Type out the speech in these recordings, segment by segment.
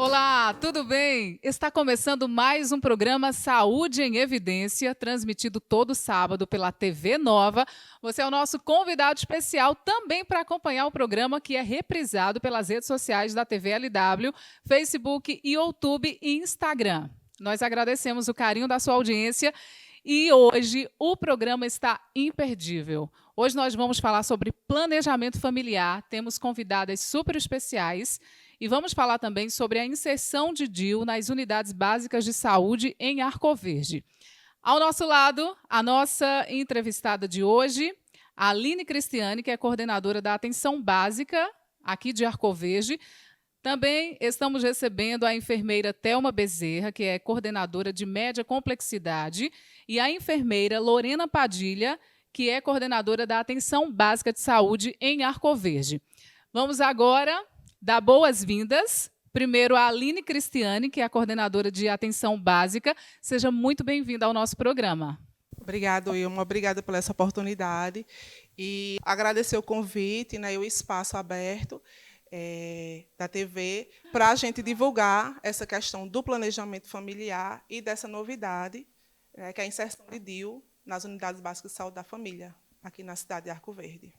Olá, tudo bem? Está começando mais um programa Saúde em Evidência, transmitido todo sábado pela TV Nova. Você é o nosso convidado especial também para acompanhar o programa que é reprisado pelas redes sociais da TV LW, Facebook, YouTube e Instagram. Nós agradecemos o carinho da sua audiência e hoje o programa está imperdível. Hoje nós vamos falar sobre planejamento familiar, temos convidadas super especiais. E vamos falar também sobre a inserção de DIU nas unidades básicas de saúde em Arco Verde. Ao nosso lado, a nossa entrevistada de hoje, a Aline Cristiane, que é coordenadora da Atenção Básica aqui de Arco Verde. Também estamos recebendo a enfermeira Thelma Bezerra, que é coordenadora de média complexidade, e a enfermeira Lorena Padilha, que é coordenadora da Atenção Básica de Saúde em Arco Verde. Vamos agora dar boas-vindas, primeiro a Aline Cristiane, que é a coordenadora de Atenção Básica. Seja muito bem-vinda ao nosso programa. Obrigada, Wilma. Obrigada por essa oportunidade. E agradecer o convite, né, e o espaço aberto da TV para a gente divulgar essa questão do planejamento familiar e dessa novidade, que é a inserção de DIU nas unidades básicas de saúde da família, aqui na cidade de Arco Verde.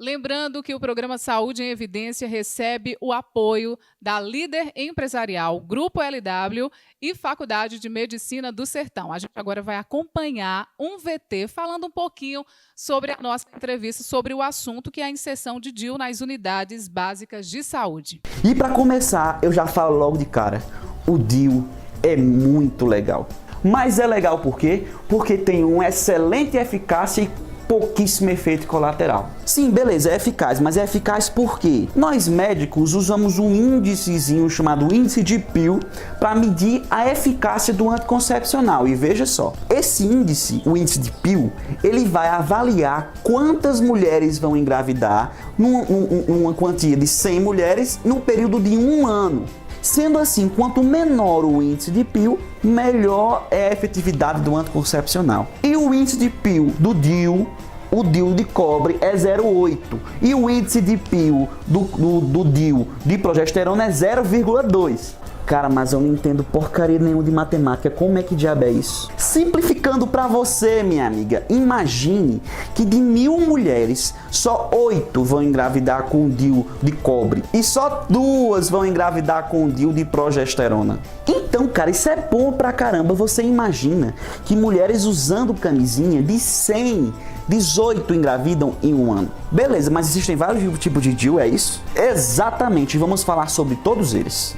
Lembrando que o programa Saúde em Evidência recebe o apoio da Líder Empresarial, Grupo LW e Faculdade de Medicina do Sertão. A gente agora vai acompanhar um VT falando um pouquinho sobre a nossa entrevista, sobre o assunto que é a inserção de DIU nas unidades básicas de saúde. E para começar, eu já falo logo de cara, o DIU é muito legal. Mas é legal por quê? Porque tem uma excelente eficácia e pouquíssimo efeito colateral. Sim, beleza, é eficaz, mas é eficaz por quê? Nós médicos usamos um índicezinho chamado índice de Pew para medir a eficácia do anticoncepcional. E veja só, esse índice, o índice de Pew, ele vai avaliar quantas mulheres vão engravidar numa quantia de 100 mulheres no período de 1 ano. Sendo assim, quanto menor o índice de Pew, melhor é a efetividade do anticoncepcional. E o índice de Pew do DIU, o DIU de cobre é 0,8 e o índice de Pew do DIU de progesterona é 0,2. Cara, mas eu não entendo porcaria nenhuma de matemática. Como é que diabo é isso? Simplificando para você, minha amiga, imagine que de 1000 mulheres, só 8 vão engravidar com o DIU de cobre e só 2 vão engravidar com o DIU de progesterona. Então, cara, isso é bom pra caramba. Você imagina que mulheres usando camisinha de 100, 18 engravidam em 1 ano. Beleza, mas existem vários tipos de DIU, é isso? Exatamente, vamos falar sobre todos eles.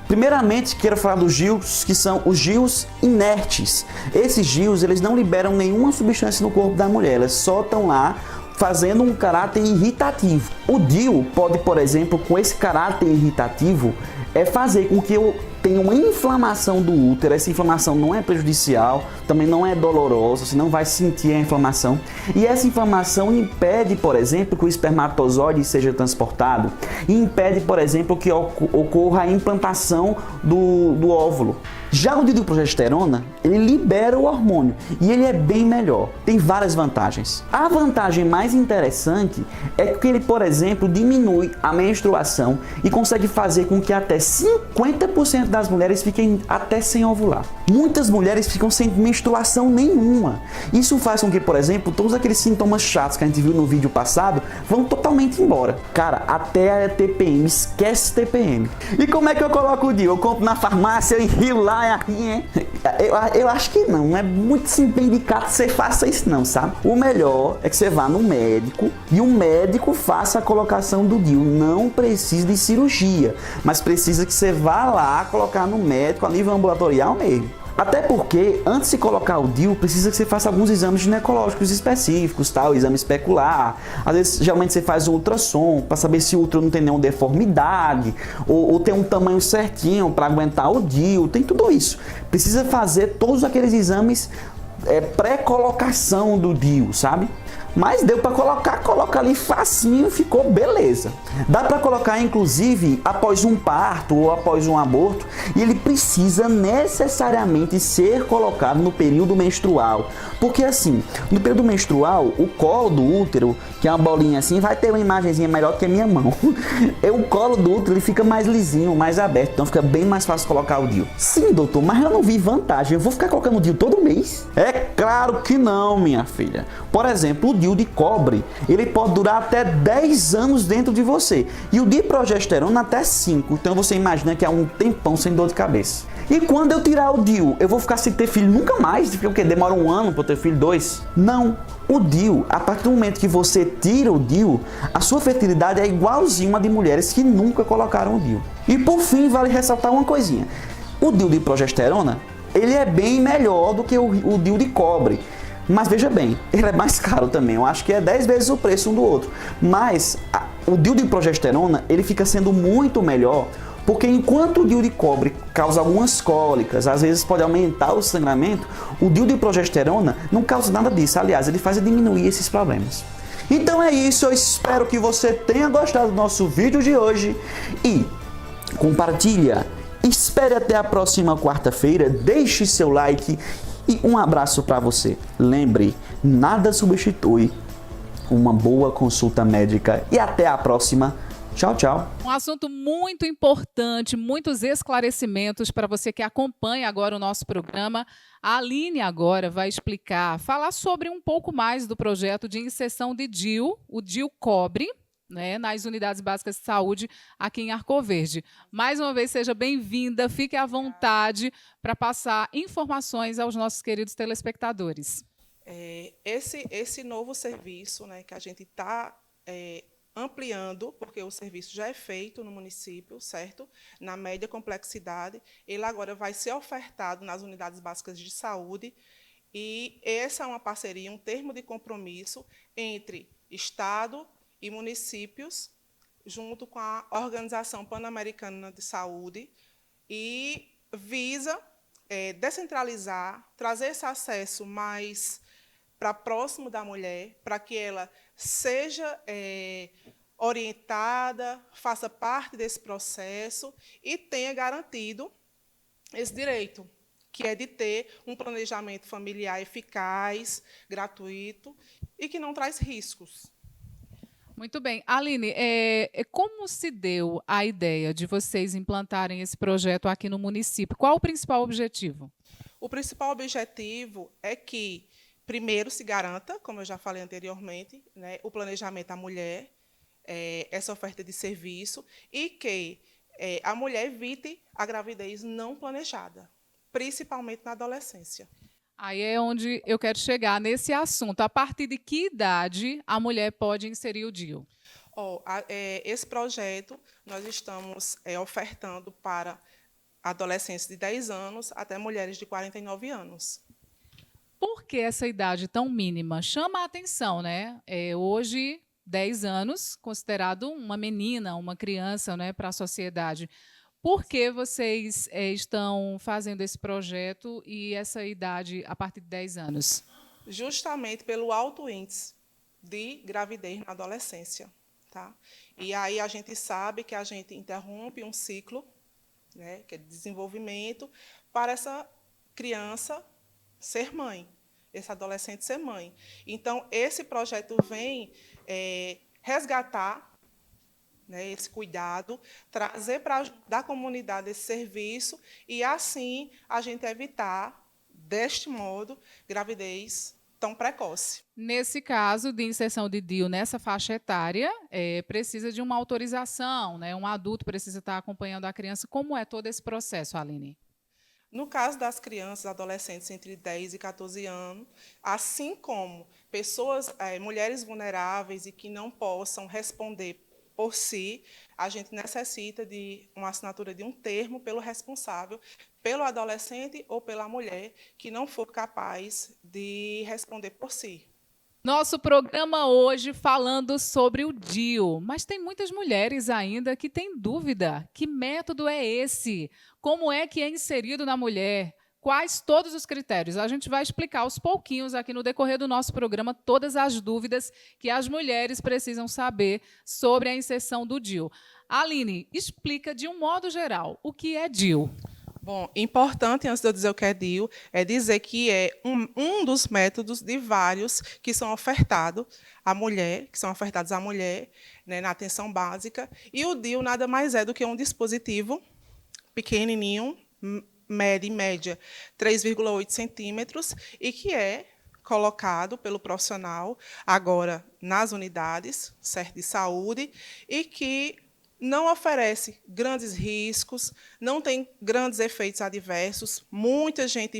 Primeiramente, quero falar dos DIUs, que são os DIUs inertes. Esses DIUs, eles não liberam nenhuma substância no corpo da mulher, elas só estão lá fazendo um caráter irritativo. O DIU pode, por exemplo, com esse caráter irritativo, fazer com que eu tenha uma inflamação do útero. Essa inflamação não é prejudicial, também não é dolorosa, você não vai sentir a inflamação. E essa inflamação impede, por exemplo, que o espermatozoide seja transportado e impede, por exemplo, que ocorra a implantação do óvulo. Já o DIU de progesterona, ele libera o hormônio e ele é bem melhor. Tem várias vantagens. A vantagem mais interessante é que ele, por exemplo, diminui a menstruação e consegue fazer com que até 50% das mulheres fiquem até sem ovular. Muitas mulheres ficam sem menstruação nenhuma. Isso faz com que, por exemplo, todos aqueles sintomas chatos que a gente viu no vídeo passado vão totalmente embora. Cara, até a TPM, esquece TPM. E como é que eu coloco o DIU? Eu compro na farmácia, eu enrio lá. Eu acho que não é muito bem indicado que você faça isso não, sabe? O melhor é que você vá no médico e o médico faça a colocação do DIU. Não precisa de cirurgia, mas precisa que você vá lá colocar no médico a nível ambulatorial mesmo. Até porque, antes de colocar o DIU, precisa que você faça alguns exames ginecológicos específicos, tá? O exame especular. Às vezes, geralmente, você faz um ultrassom para saber se o útero não tem nenhuma deformidade ou tem um tamanho certinho para aguentar o DIU. Tem tudo isso. Precisa fazer todos aqueles exames pré-colocação do DIU, sabe? Mas deu para colocar, coloca ali facinho, ficou beleza. Dá para colocar inclusive após um parto ou após um aborto, e ele precisa necessariamente ser colocado no período menstrual. Porque assim, no período menstrual, o colo do útero, que é uma bolinha assim, vai ter uma imagenzinha melhor do que a minha mão. O colo do útero ele fica mais lisinho, mais aberto, então fica bem mais fácil colocar o DIU. Sim, doutor, mas eu não vi vantagem, eu vou ficar colocando o DIU todo mês? É claro que não, minha filha. Por exemplo, o DIU de cobre, ele pode durar até 10 anos dentro de você. E o de progesterona até 5. Então você imagina que é um tempão sem dor de cabeça. E quando eu tirar o DIU, eu vou ficar sem ter filho nunca mais? Porque demora um ano para eu ter filho, 2? Não. O DIU, a partir do momento que você tira o DIU, a sua fertilidade é igualzinha a de mulheres que nunca colocaram o DIU. E por fim, vale ressaltar uma coisinha. O DIU de progesterona, ele é bem melhor do que o DIU de cobre. Mas veja bem, ele é mais caro também. Eu acho que é 10 vezes o preço um do outro. Mas o DIU de progesterona, ele fica sendo muito melhor, porque enquanto o DIU de cobre causa algumas cólicas, às vezes pode aumentar o sangramento, o DIU de progesterona não causa nada disso. Aliás, ele faz diminuir esses problemas. Então é isso, eu espero que você tenha gostado do nosso vídeo de hoje e compartilha. Espere até a próxima quarta-feira, deixe seu like e um abraço para você. Lembre, nada substitui uma boa consulta médica e até a próxima. Tchau, tchau. Um assunto muito importante, muitos esclarecimentos para você que acompanha agora o nosso programa. A Aline agora vai explicar, falar sobre um pouco mais do projeto de inserção de DIU, o DIU Cobre, né, nas unidades básicas de saúde aqui em Arcoverde. Mais uma vez, seja bem-vinda, fique à vontade para passar informações aos nossos queridos telespectadores. Esse novo serviço, né, que a gente está ampliando, porque o serviço já é feito no município, certo? Na média complexidade, ele agora vai ser ofertado nas unidades básicas de saúde, e essa é uma parceria, um termo de compromisso entre Estado e municípios, junto com a Organização Pan-Americana de Saúde, e visa descentralizar, trazer esse acesso mais para próximo da mulher, para que ela seja orientada, faça parte desse processo e tenha garantido esse direito, que é de ter um planejamento familiar eficaz, gratuito e que não traz riscos. Muito bem. Aline, como se deu a ideia de vocês implantarem esse projeto aqui no município? Qual o principal objetivo? O principal objetivo é que, primeiro, se garanta, como eu já falei anteriormente, né, o planejamento da mulher, essa oferta de serviço, e que a mulher evite a gravidez não planejada, principalmente na adolescência. Aí é onde eu quero chegar nesse assunto. A partir de que idade a mulher pode inserir o DIU? Esse projeto nós estamos ofertando para adolescentes de 10 anos até mulheres de 49 anos. Por que essa idade tão mínima? Chama a atenção, né? Hoje, 10 anos, considerado uma menina, uma criança, né, para a sociedade. Por que vocês estão fazendo esse projeto e essa idade a partir de 10 anos? Justamente pelo alto índice de gravidez na adolescência. Tá? E aí a gente sabe que a gente interrompe um ciclo, né, que é de desenvolvimento, para essa criança ser mãe, esse adolescente ser mãe. Então, esse projeto vem resgatar, né, esse cuidado, trazer para da comunidade esse serviço e, assim, a gente evitar, deste modo, gravidez tão precoce. Nesse caso de inserção de DIU nessa faixa etária, precisa de uma autorização, né? Um adulto precisa estar acompanhando a criança. Como é todo esse processo, Aline? No caso das crianças, adolescentes entre 10 e 14 anos, assim como pessoas, mulheres vulneráveis e que não possam responder por si, a gente necessita de uma assinatura de um termo pelo responsável, pelo adolescente ou pela mulher que não for capaz de responder por si. Nosso programa hoje falando sobre o DIU, mas tem muitas mulheres ainda que têm dúvida. Que método é esse? Como é que é inserido na mulher? quais todos os critérios. A gente vai explicar aos pouquinhos aqui no decorrer do nosso programa todas as dúvidas que as mulheres precisam saber sobre a inserção do DIU. Aline, explica de um modo geral o que é DIU. Bom, importante, antes de eu dizer o que é DIU, é dizer que é um dos métodos de vários que são ofertados à mulher, né, na atenção básica. E o DIU nada mais é do que um dispositivo pequenininho, mede em média 3,8 centímetros, e que é colocado pelo profissional agora nas unidades, certo, de saúde, e que não oferece grandes riscos, não tem grandes efeitos adversos. Muita gente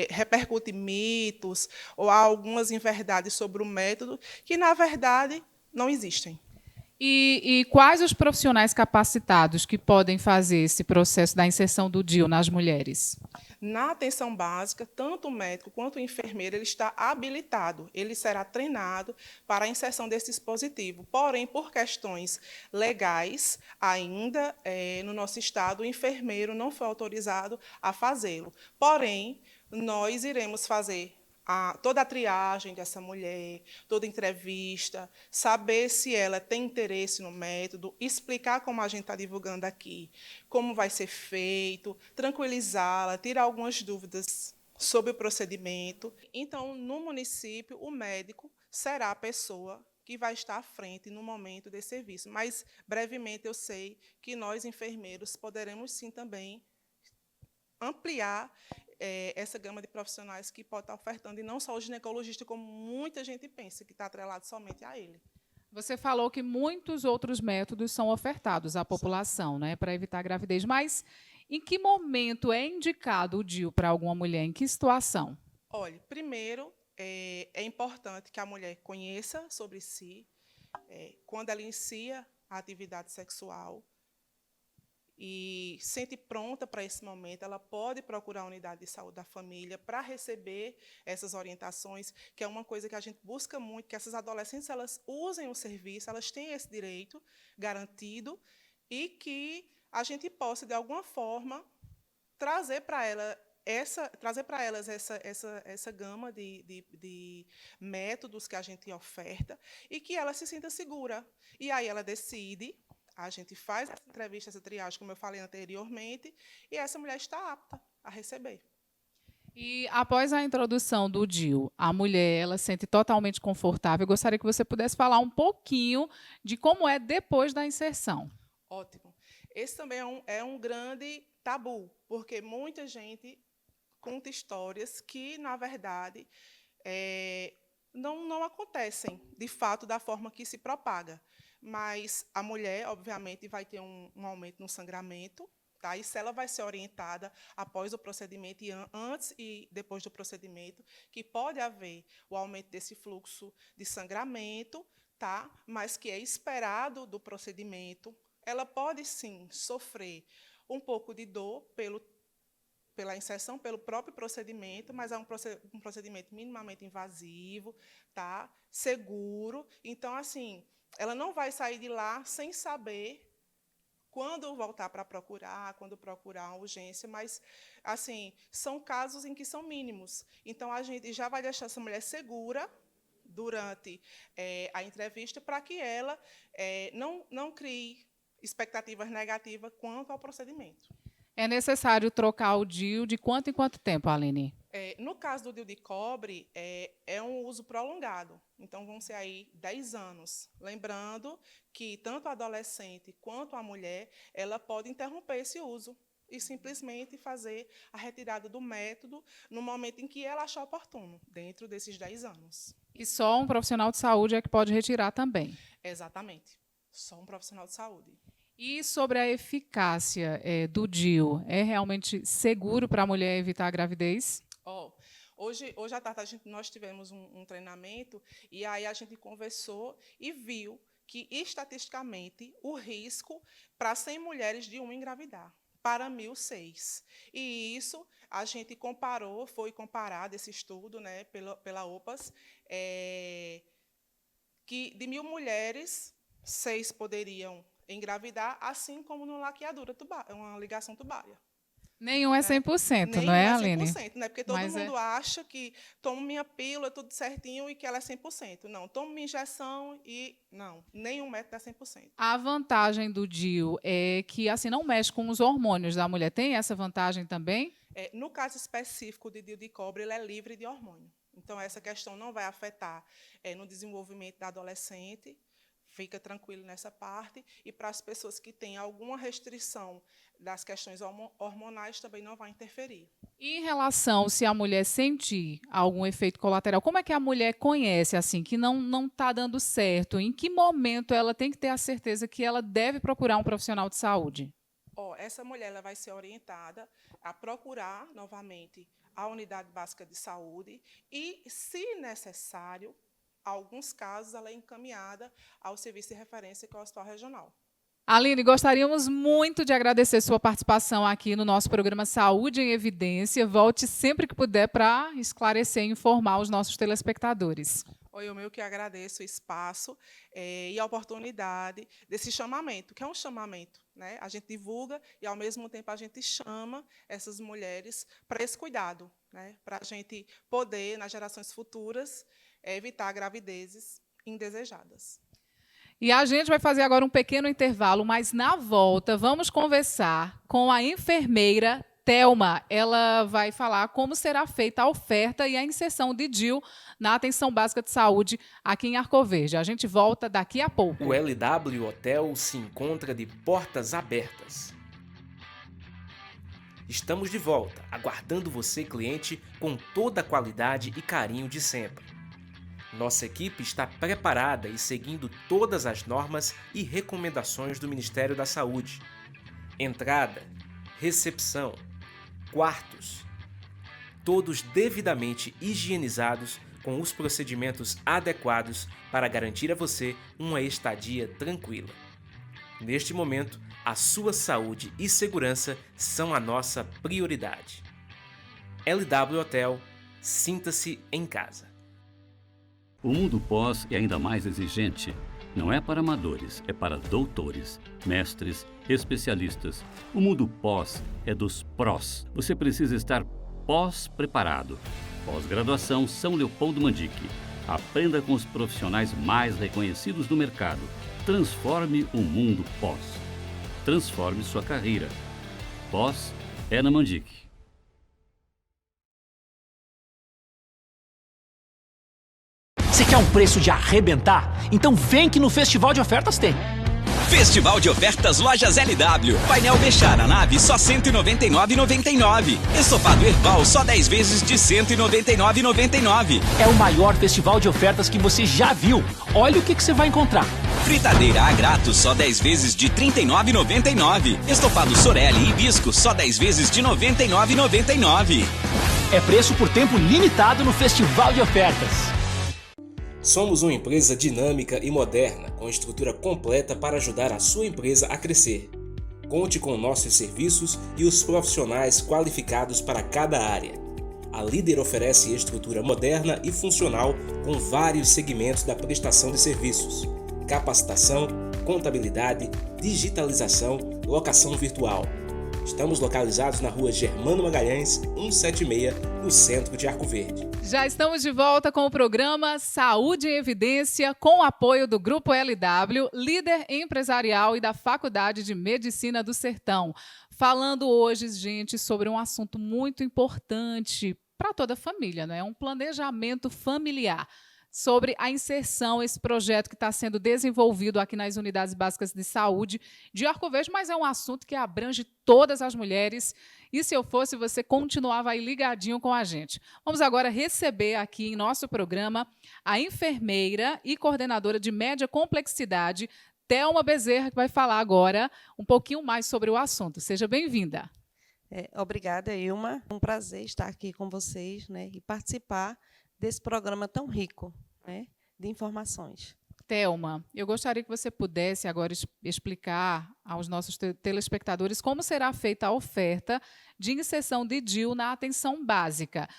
repercute mitos ou algumas inverdades sobre o método que, na verdade, não existem. E quais os profissionais capacitados que podem fazer esse processo da inserção do DIU nas mulheres? Na atenção básica, tanto o médico quanto o enfermeiro ele está habilitado, ele será treinado para a inserção desse dispositivo. Porém, por questões legais, ainda no nosso estado, o enfermeiro não foi autorizado a fazê-lo. Porém, nós iremos fazer toda a triagem dessa mulher, toda a entrevista, saber se ela tem interesse no método, explicar como a gente está divulgando aqui, como vai ser feito, tranquilizá-la, tirar algumas dúvidas sobre o procedimento. Então, no município, o médico será a pessoa que vai estar à frente no momento desse serviço. Mas, brevemente, eu sei que nós, enfermeiros, poderemos, sim, também ampliar essa gama de profissionais que pode estar ofertando, e não só o ginecologista, como muita gente pensa, que está atrelado somente a ele. Você falou que muitos outros métodos são ofertados à população, né, para evitar a gravidez, mas em que momento é indicado o DIU para alguma mulher? Em que situação? Olha, primeiro, é importante que a mulher conheça sobre si, quando ela inicia a atividade sexual, e sente pronta para esse momento, ela pode procurar a unidade de saúde da família para receber essas orientações, que é uma coisa que a gente busca muito, que essas adolescentes elas usem o serviço, elas têm esse direito garantido, e que a gente possa, de alguma forma, trazer para elas essa gama de métodos que a gente oferta, e que ela se sinta segura. E aí ela decide. A gente faz essa entrevista, essa triagem, como eu falei anteriormente, e essa mulher está apta a receber. E após a introdução do DIU, a mulher ela se sente totalmente confortável. Eu gostaria que você pudesse falar um pouquinho de como é depois da inserção. Ótimo. Esse também é um grande tabu, porque muita gente conta histórias que, na verdade, não acontecem, de fato, da forma que se propaga. Mas a mulher, obviamente, vai ter um aumento no sangramento, tá? Isso ela vai ser orientada após o procedimento, e antes e depois do procedimento, que pode haver o aumento desse fluxo de sangramento, tá? Mas que é esperado do procedimento. Ela pode, sim, sofrer um pouco de dor pela inserção, pelo próprio procedimento, mas é um procedimento minimamente invasivo, tá? Seguro. Então, assim, ela não vai sair de lá sem saber quando voltar para procurar, quando procurar uma urgência, mas, assim, são casos em que são mínimos. Então, a gente já vai deixar essa mulher segura durante a entrevista, para que ela não crie expectativas negativas quanto ao procedimento. É necessário trocar o DIU de quanto em quanto tempo, Aline? No caso do DIU de cobre, é um uso prolongado. Então, vão ser aí 10 anos. Lembrando que tanto a adolescente quanto a mulher, ela pode interromper esse uso e simplesmente fazer a retirada do método no momento em que ela achar oportuno, dentro desses 10 anos. E só um profissional de saúde é que pode retirar também? Exatamente. Só um profissional de saúde. E sobre a eficácia do DIU, é realmente seguro para a mulher evitar a gravidez? Hoje à tarde nós tivemos um treinamento, e aí a gente conversou e viu que, estatisticamente, o risco para 100 mulheres de uma engravidar, para 1.006. E isso a gente foi comparado, esse estudo, né, pela OPAS, que de 1.000 mulheres, 6 poderiam engravidar, assim como no laqueadura tubaria, uma ligação tubária. Nenhum é 100%, Nenhum não é, é Aline? 100%, né? Porque todo Mas mundo acha que tomo minha pílula, tudo certinho, e que ela é 100%. Não, tomo minha injeção e... Não, nenhum método é 100%. A vantagem do DIU é que assim não mexe com os hormônios da mulher. Tem essa vantagem também? No caso específico de DIU de cobre, ele é livre de hormônio. Então, essa questão não vai afetar no desenvolvimento da adolescente. Fica tranquilo nessa parte. E para as pessoas que têm alguma restrição das questões hormonais, também não vai interferir. E em relação se a mulher sentir algum efeito colateral, como é que a mulher conhece assim que não está dando certo? Em que momento ela tem que ter a certeza que ela deve procurar um profissional de saúde? Essa mulher ela vai ser orientada a procurar novamente a unidade básica de saúde e, se necessário, alguns casos ela é encaminhada ao serviço de referência, que é o Hospital Regional. Aline, gostaríamos muito de agradecer sua participação aqui no nosso programa Saúde em Evidência. Volte sempre que puder para esclarecer e informar os nossos telespectadores. Eu meio que agradeço o espaço e a oportunidade desse chamamento, que é um chamamento, né? A gente divulga e, ao mesmo tempo, a gente chama essas mulheres para esse cuidado, né? Para a gente poder, nas gerações futuras, evitar gravidezes indesejadas. E a gente vai fazer agora um pequeno intervalo, mas na volta vamos conversar com a enfermeira Thelma. Ela vai falar como será feita a oferta e a inserção de DIU na atenção básica de saúde aqui em Arcoverde. A gente volta daqui a pouco. O LW Hotel se encontra de portas abertas. Estamos de volta, aguardando você, cliente, com toda a qualidade e carinho de sempre. Nossa equipe está preparada e seguindo todas as normas e recomendações do Ministério da Saúde. Entrada, recepção, quartos, todos devidamente higienizados com os procedimentos adequados para garantir a você uma estadia tranquila. Neste momento, a sua saúde e segurança são a nossa prioridade. LW Hotel, sinta-se em casa. O mundo pós é ainda mais exigente. Não é para amadores, é para doutores, mestres, especialistas. O mundo pós é dos prós. Você precisa estar pós-preparado. Pós-graduação São Leopoldo Mandique. Aprenda com os profissionais mais reconhecidos do mercado. Transforme o mundo pós. Transforme sua carreira. Pós é na Mandique. Você quer um preço de arrebentar? Então vem que no Festival de Ofertas tem. Festival de Ofertas Lojas LW. Painel Bechara nave só R$ 199,99. Estofado Herbal só 10 vezes de R$ 199,99. É o maior festival de ofertas que você já viu. Olha o que você vai encontrar. Fritadeira a Grato só 10 vezes de R$ 39,99. Estofado Sorelli e Hibisco só 10 vezes de R$ 99,99. É preço por tempo limitado no Festival de Ofertas. Somos uma empresa dinâmica e moderna, com estrutura completa para ajudar a sua empresa a crescer. Conte com nossos serviços e os profissionais qualificados para cada área. A Líder oferece estrutura moderna e funcional com vários segmentos da prestação de serviços: capacitação, contabilidade, digitalização, locação virtual. Estamos localizados na rua Germano Magalhães, 176, no centro de Arco Verde. Já estamos de volta com o programa Saúde em Evidência, com o apoio do Grupo LW, líder empresarial e da Faculdade de Medicina do Sertão. Falando hoje, gente, sobre um assunto muito importante para toda a família, né? Um planejamento familiar. Sobre a inserção, esse projeto que está sendo desenvolvido aqui nas unidades básicas de saúde de Arco Verde, mas é um assunto que abrange todas as mulheres. E se eu fosse, você continuava aí ligadinho com a gente. Vamos agora receber aqui em nosso programa a enfermeira e coordenadora de média complexidade, Thelma Bezerra, que vai falar agora um pouquinho mais sobre o assunto. Seja bem-vinda. Obrigada, Ilma. É um prazer estar aqui com vocês, né, e participar desse programa tão rico, né, de informações. Thelma, eu gostaria que você pudesse agora explicar aos nossos telespectadores como será feita a oferta de inserção de DIU na atenção básica.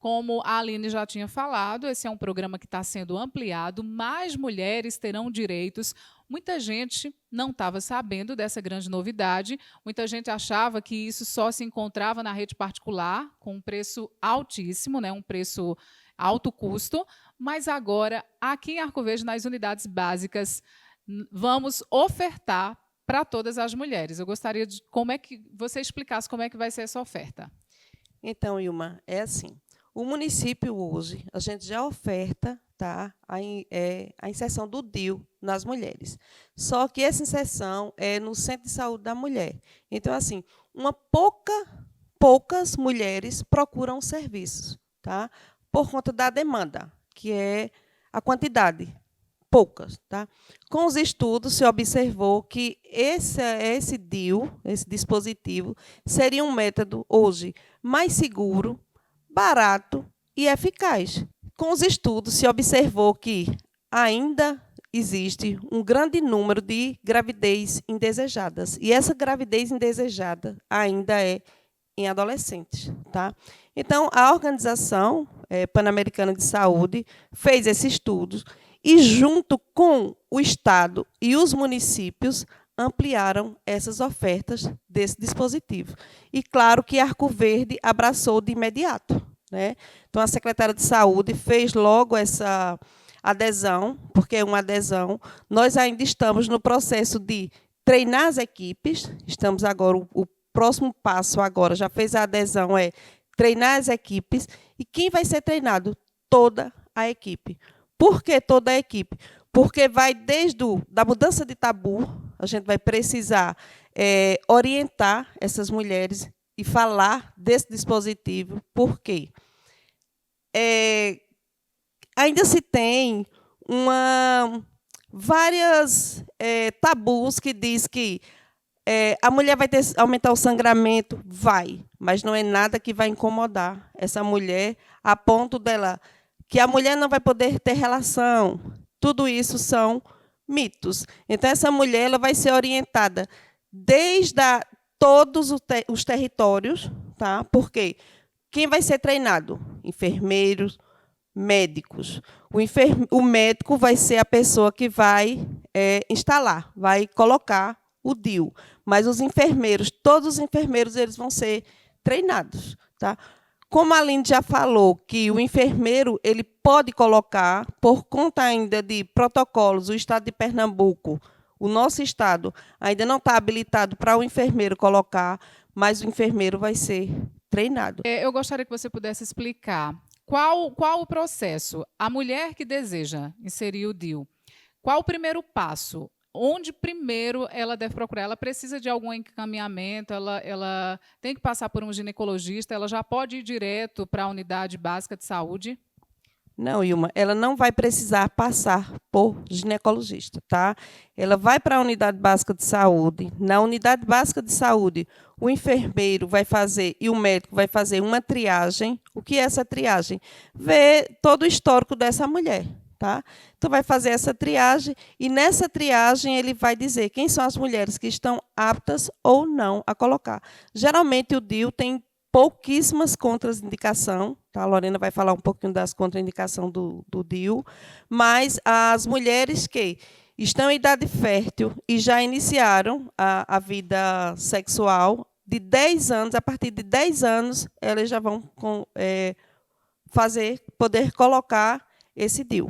Como a Aline já tinha falado, esse é um programa que está sendo ampliado, mais mulheres terão direitos. Muita gente não estava sabendo dessa grande novidade, muita gente achava que isso só se encontrava na rede particular, com um preço altíssimo, né, um preço alto custo, mas agora, aqui em Arco Verde, nas unidades básicas, vamos ofertar para todas as mulheres. Eu gostaria de que você explicasse como é que vai ser essa oferta. Então, Ilma, é assim. O município hoje, a gente já oferta, tá, a inserção do DIU nas mulheres. Só que essa inserção é no Centro de Saúde da Mulher. Então, assim, poucas mulheres procuram serviços, tá, por conta da demanda, que é a quantidade, poucas. Tá? Com os estudos, se observou que esse DIU, esse dispositivo, seria um método, hoje, mais seguro, barato e eficaz. Com os estudos, se observou que ainda existe um grande número de gravidez indesejadas. E essa gravidez indesejada ainda é em adolescentes. Tá? Então, a Organização Pan-Americana de Saúde fez esse estudo e, junto com o Estado e os municípios, ampliaram essas ofertas desse dispositivo. E, claro, que Arco Verde abraçou de imediato. Né? Então, a secretária de Saúde fez logo essa adesão, porque é uma adesão. Nós ainda estamos no processo de treinar as equipes. Estamos agora, o próximo passo agora, já fez a adesão, é treinar as equipes. E quem vai ser treinado? Toda a equipe. Por que toda a equipe? Porque vai desde da mudança de tabu, a gente vai precisar orientar essas mulheres e falar desse dispositivo. Por quê? Ainda se tem várias tabus que diz que a mulher vai aumentar o sangramento, mas não é nada que vai incomodar essa mulher a ponto dela que a mulher não vai poder ter relação. Tudo isso são mitos. Então, essa mulher ela vai ser orientada desde todos os territórios, tá? Porque quem vai ser treinado? Enfermeiros, médicos. O médico vai ser a pessoa que vai instalar, vai colocar o DIU. Mas os enfermeiros, todos os enfermeiros, eles vão ser treinados. Tá? Como a Aline já falou, que o enfermeiro ele pode colocar, por conta ainda de protocolos, o Estado de Pernambuco, o nosso Estado, ainda não está habilitado para o enfermeiro colocar, mas o enfermeiro vai ser treinado. Eu gostaria que você pudesse explicar qual o processo. A mulher que deseja inserir o DIU, qual o primeiro passo? Onde primeiro ela deve procurar? Ela precisa de algum encaminhamento? Ela tem que passar por um ginecologista? Ela já pode ir direto para a unidade básica de saúde? Não, Ilma, ela não vai precisar passar por ginecologista, tá? Ela vai para a unidade básica de saúde. Na unidade básica de saúde, o enfermeiro vai fazer e o médico vai fazer uma triagem. O que é essa triagem? Ver todo o histórico dessa mulher. Tá? Então, vai fazer essa triagem e, nessa triagem, ele vai dizer quem são as mulheres que estão aptas ou não a colocar. Geralmente, o DIU tem pouquíssimas contraindicações, tá? A Lorena vai falar um pouquinho das contraindicações do DIU, mas as mulheres que estão em idade fértil e já iniciaram a vida sexual, de 10 anos, a partir de 10 anos, elas já vão poder colocar esse DIU.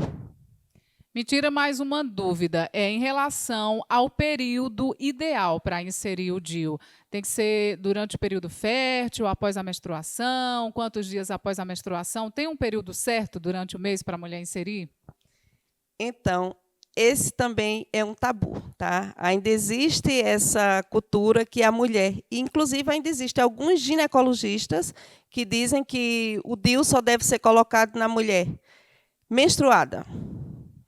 Me tira mais uma dúvida, em relação ao período ideal para inserir o DIU. Tem que ser durante o período fértil, após a menstruação, quantos dias após a menstruação? Tem um período certo durante o mês para a mulher inserir? Então, esse também é um tabu. Tá? Ainda existe essa cultura que a mulher, inclusive ainda existem alguns ginecologistas que dizem que o DIU só deve ser colocado na mulher menstruada.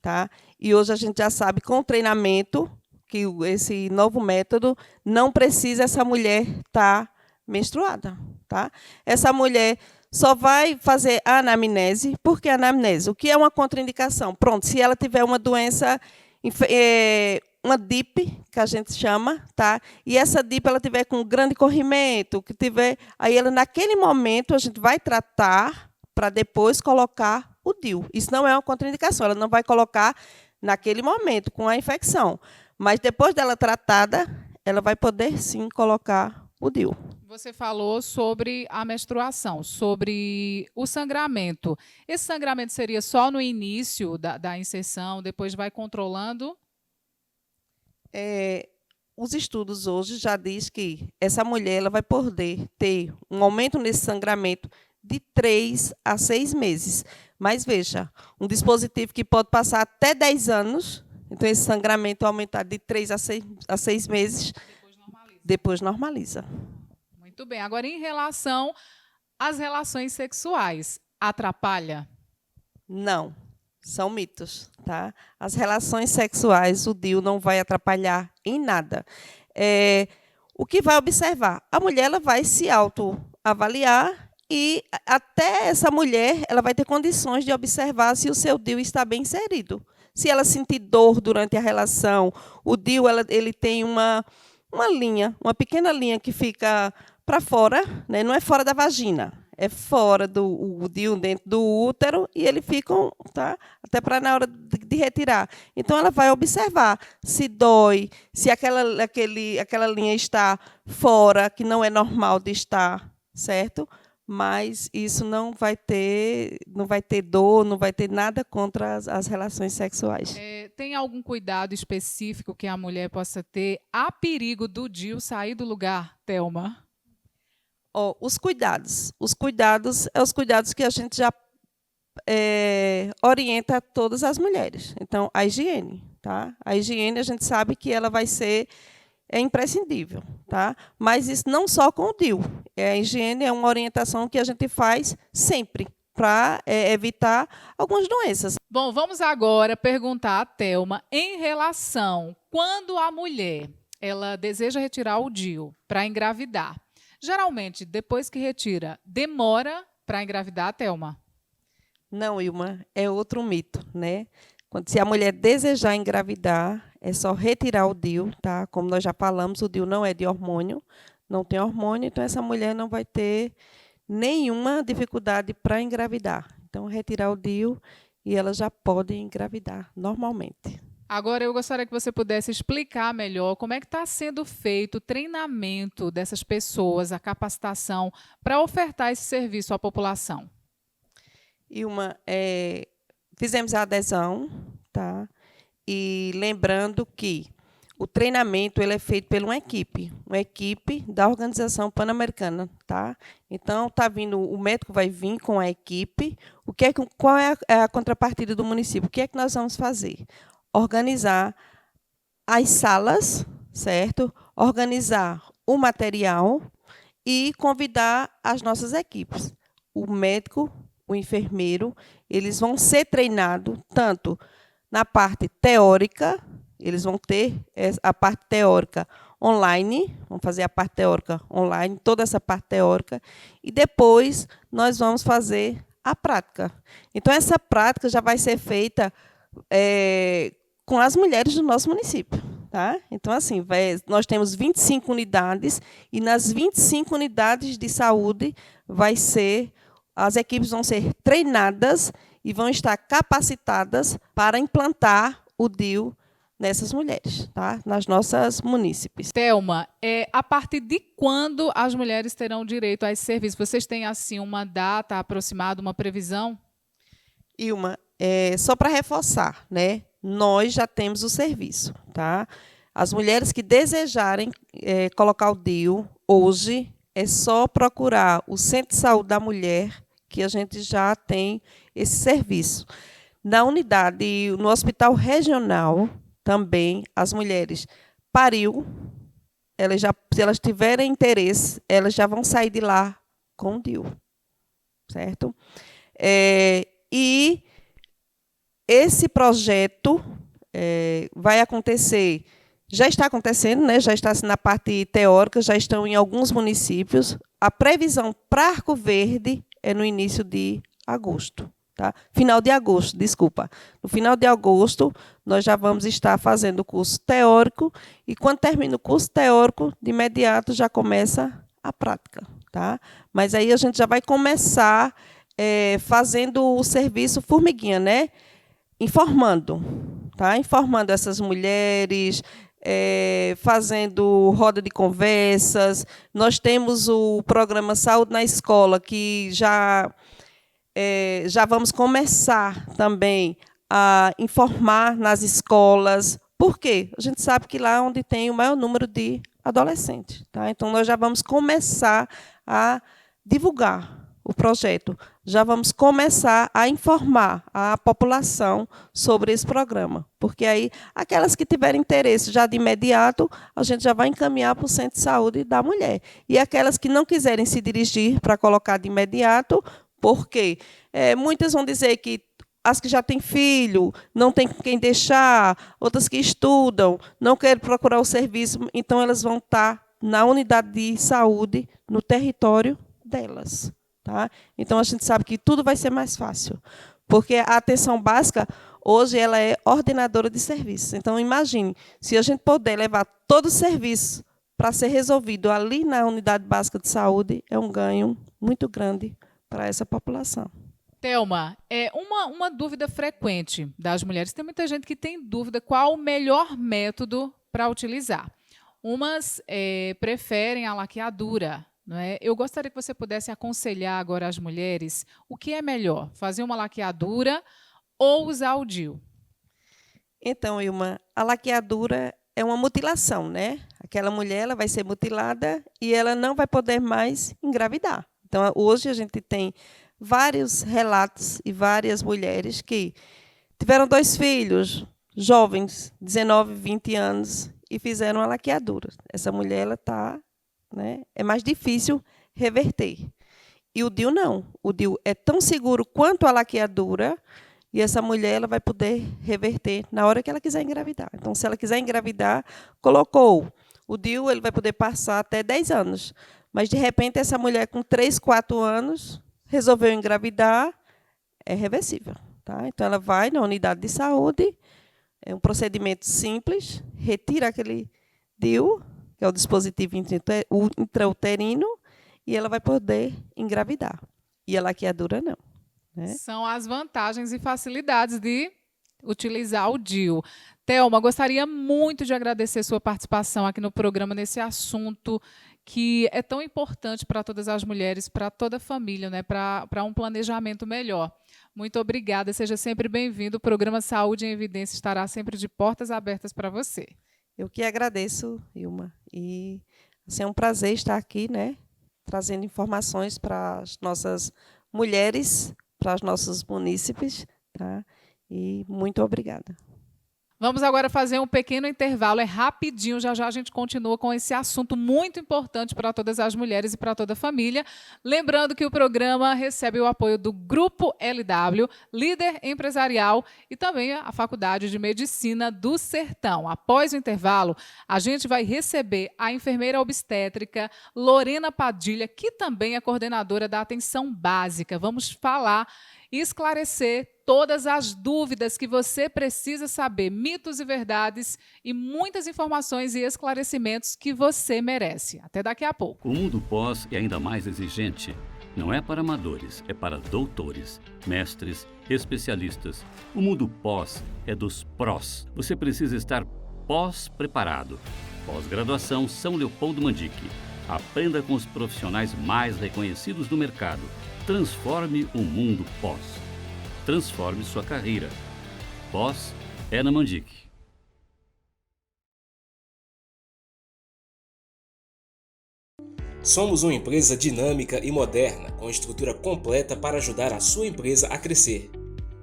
Tá? E hoje a gente já sabe, com o treinamento, que esse novo método não precisa essa mulher estar menstruada. Tá? Essa mulher só vai fazer a anamnese. Por que a anamnese? O que é uma contraindicação? Pronto, se ela tiver uma doença, uma DIP, que a gente chama, tá? E essa DIP ela tiver com grande corrimento, que tiver, aí ela, naquele momento a gente vai tratar para depois colocar o DIU. Isso não é uma contraindicação, ela não vai colocar naquele momento com a infecção, mas depois dela tratada, ela vai poder sim colocar o DIU. Você falou sobre a menstruação, sobre o sangramento. Esse sangramento seria só no início da inserção, depois vai controlando? Os estudos hoje já diz que essa mulher ela vai poder ter um aumento nesse sangramento de 3 a 6 meses. Mas, veja, um dispositivo que pode passar até 10 anos, então esse sangramento aumentar de 3 a 6 meses, depois normaliza. Muito bem. Agora, em relação às relações sexuais, atrapalha? Não, são mitos, tá? As relações sexuais, o DIU não vai atrapalhar em nada. O que vai observar? A mulher ela vai se autoavaliar e até essa mulher ela vai ter condições de observar se o seu DIU está bem inserido. Se ela sentir dor durante a relação, o DIU ele tem uma linha, uma pequena linha que fica para fora, né? Não é fora da vagina, é fora do DIU, dentro do útero, e ele fica, tá? Até para na hora de retirar. Então, ela vai observar se dói, se aquela linha está fora, que não é normal de estar, certo? Mas isso não vai ter dor, não vai ter nada contra as relações sexuais. Tem algum cuidado específico que a mulher possa ter? Há perigo do DIU sair do lugar, Thelma? Os cuidados é os cuidados que a gente já orienta a todas as mulheres. Então, a higiene, tá? A higiene a gente sabe que ela vai ser imprescindível, tá? Mas isso não só com o DIU. A higiene é uma orientação que a gente faz sempre para evitar algumas doenças. Bom, vamos agora perguntar a Thelma em relação quando a mulher ela deseja retirar o DIU para engravidar. Geralmente, depois que retira, demora para engravidar, Thelma? Não, Ilma, é outro mito, né? Se a mulher desejar engravidar, é só retirar o DIU, tá? Como nós já falamos, o DIU não é de hormônio, não tem hormônio, então essa mulher não vai ter nenhuma dificuldade para engravidar. Então, retirar o DIU e ela já pode engravidar normalmente. Agora, eu gostaria que você pudesse explicar melhor como é que está sendo feito o treinamento dessas pessoas, a capacitação, para ofertar esse serviço à população. Ilma, fizemos a adesão, tá? E lembrando que o treinamento ele é feito por uma equipe da Organização Pan-Americana, tá? Então, o médico vai vir com a equipe. Qual é a contrapartida do município? O que é que nós vamos fazer? Organizar as salas, certo? Organizar o material e convidar as nossas equipes. O médico, o enfermeiro, eles vão ser treinados tanto na parte teórica, eles vão ter a parte teórica online, vão fazer a parte teórica online, toda essa parte teórica, e depois nós vamos fazer a prática. Então, essa prática já vai ser feita com as mulheres do nosso município. Tá? Então, assim, nós temos 25 unidades, e nas 25 unidades de saúde as equipes vão ser treinadas e vão estar capacitadas para implantar o DIU nessas mulheres, tá? Nas nossas munícipes. Thelma, a partir de quando as mulheres terão direito a esse serviço? Vocês têm assim uma data aproximada, uma previsão? Ilma, só para reforçar, né? Nós já temos o serviço, tá? As mulheres que desejarem colocar o DIU hoje, é só procurar o Centro de Saúde da Mulher, que a gente já tem esse serviço. Na unidade, no Hospital Regional, também, as mulheres pariu, se elas tiverem interesse, elas já vão sair de lá com o DIU, certo? E esse projeto vai acontecer, já está acontecendo, né? Já está na parte teórica, já estão em alguns municípios. A previsão para Arco Verde é no início de agosto. Tá? Final de agosto, desculpa. No final de agosto, nós já vamos estar fazendo o curso teórico, e quando termina o curso teórico, de imediato já começa a prática. Tá? Mas aí a gente já vai começar fazendo o serviço formiguinha, né? Informando, tá? Informando essas mulheres, fazendo roda de conversas. Nós temos o programa Saúde na Escola, que já vamos começar também a informar nas escolas. Por quê? A gente sabe que lá é onde tem o maior número de adolescentes. Tá? Então, nós já vamos começar a divulgar o projeto. Já vamos começar a informar a população sobre esse programa. Porque aí, aquelas que tiverem interesse já de imediato, a gente já vai encaminhar para o Centro de Saúde da Mulher. E aquelas que não quiserem se dirigir para colocar de imediato, por quê? Muitas vão dizer que as que já têm filho, não tem quem deixar, outras que estudam, não querem procurar o serviço, então elas vão estar na unidade de saúde, no território delas. Tá? Então, a gente sabe que tudo vai ser mais fácil, porque a atenção básica, hoje, ela é ordenadora de serviços. Então, imagine, se a gente puder levar todo o serviço para ser resolvido ali na unidade básica de saúde, é um ganho muito grande para essa população. Thelma, uma dúvida frequente das mulheres. Tem muita gente que tem dúvida qual o melhor método para utilizar. Umas preferem a laqueadura, não é? Eu gostaria que você pudesse aconselhar agora as mulheres o que é melhor, fazer uma laqueadura ou usar o DIU? Então, Ilma, a laqueadura é uma mutilação, né? Aquela mulher ela vai ser mutilada e ela não vai poder mais engravidar. Então, hoje a gente tem vários relatos e várias mulheres que tiveram 2 filhos, jovens, 19, 20 anos, e fizeram a laqueadura. Essa mulher ela está, né, é mais difícil reverter. E o DIU não. O DIU é tão seguro quanto a laqueadura e essa mulher ela vai poder reverter na hora que ela quiser engravidar. Então, se ela quiser engravidar, colocou. O DIU ele vai poder passar até 10 anos. Mas, de repente, essa mulher com 3, 4 anos resolveu engravidar, é reversível. Tá? Então, ela vai na unidade de saúde, é um procedimento simples, retira aquele DIU, que é o dispositivo intrauterino, e ela vai poder engravidar. E a laqueadura não. Né? São as vantagens e facilidades de utilizar o DIU. Thelma, gostaria muito de agradecer sua participação aqui no programa nesse assunto que é tão importante para todas as mulheres, para toda a família, né? Para um planejamento melhor. Muito obrigada, seja sempre bem-vindo. O programa Saúde em Evidência estará sempre de portas abertas para você. Eu que agradeço, Ilma. E assim, é um prazer estar aqui, né? Trazendo informações para as nossas mulheres, para os nossos munícipes. Tá? E muito obrigada. Vamos agora fazer um pequeno intervalo, é rapidinho, já já a gente continua com esse assunto muito importante para todas as mulheres e para toda a família. Lembrando que o programa recebe o apoio do Grupo LW, líder empresarial, e também a Faculdade de Medicina do Sertão. Após o intervalo, a gente vai receber a enfermeira obstétrica Lorena Padilha, que também é coordenadora da atenção básica. Vamos falar e esclarecer todas as dúvidas que você precisa saber, mitos e verdades e muitas informações e esclarecimentos que você merece. Até daqui a pouco. O mundo pós é ainda mais exigente. Não é para amadores, é para doutores, mestres, especialistas. O mundo pós é dos prós. Você precisa estar pós-preparado. Pós-graduação São Leopoldo Mandique. Aprenda com os profissionais mais reconhecidos do mercado. Transforme o mundo pós. Transforme sua carreira. Pós é na Mandique. Somos uma empresa dinâmica e moderna, com estrutura completa para ajudar a sua empresa a crescer.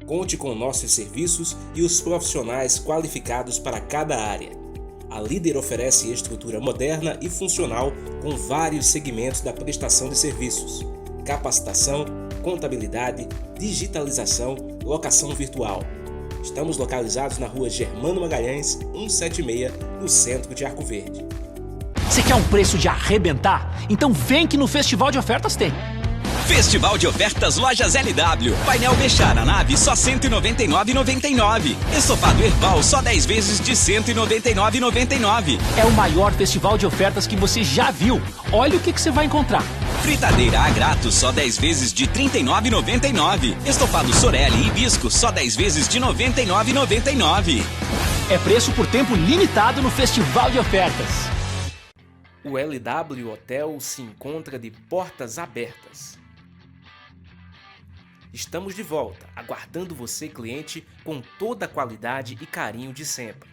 Conte com nossos serviços e os profissionais qualificados para cada área. A Líder oferece estrutura moderna e funcional com vários segmentos da prestação de serviços: capacitação, contabilidade, digitalização, locação virtual. Estamos localizados na rua Germano Magalhães, 176, no centro de Arco Verde. Você quer um preço de arrebentar? Então vem que no Festival de Ofertas tem. Festival de ofertas Lojas LW. Painel Bechara na nave só R$ 199,99. Estofado Herbal só 10 vezes de R$ 199,99. É o maior festival de ofertas que você já viu. Olha o que você vai encontrar. Fritadeira a Grato só 10 vezes de R$ 39,99. Estofado Sorelli e Hibisco só 10 vezes de R$ 99,99. É preço por tempo limitado no Festival de Ofertas. O LW Hotel se encontra de portas abertas. Estamos de volta, aguardando você, cliente, com toda a qualidade e carinho de sempre.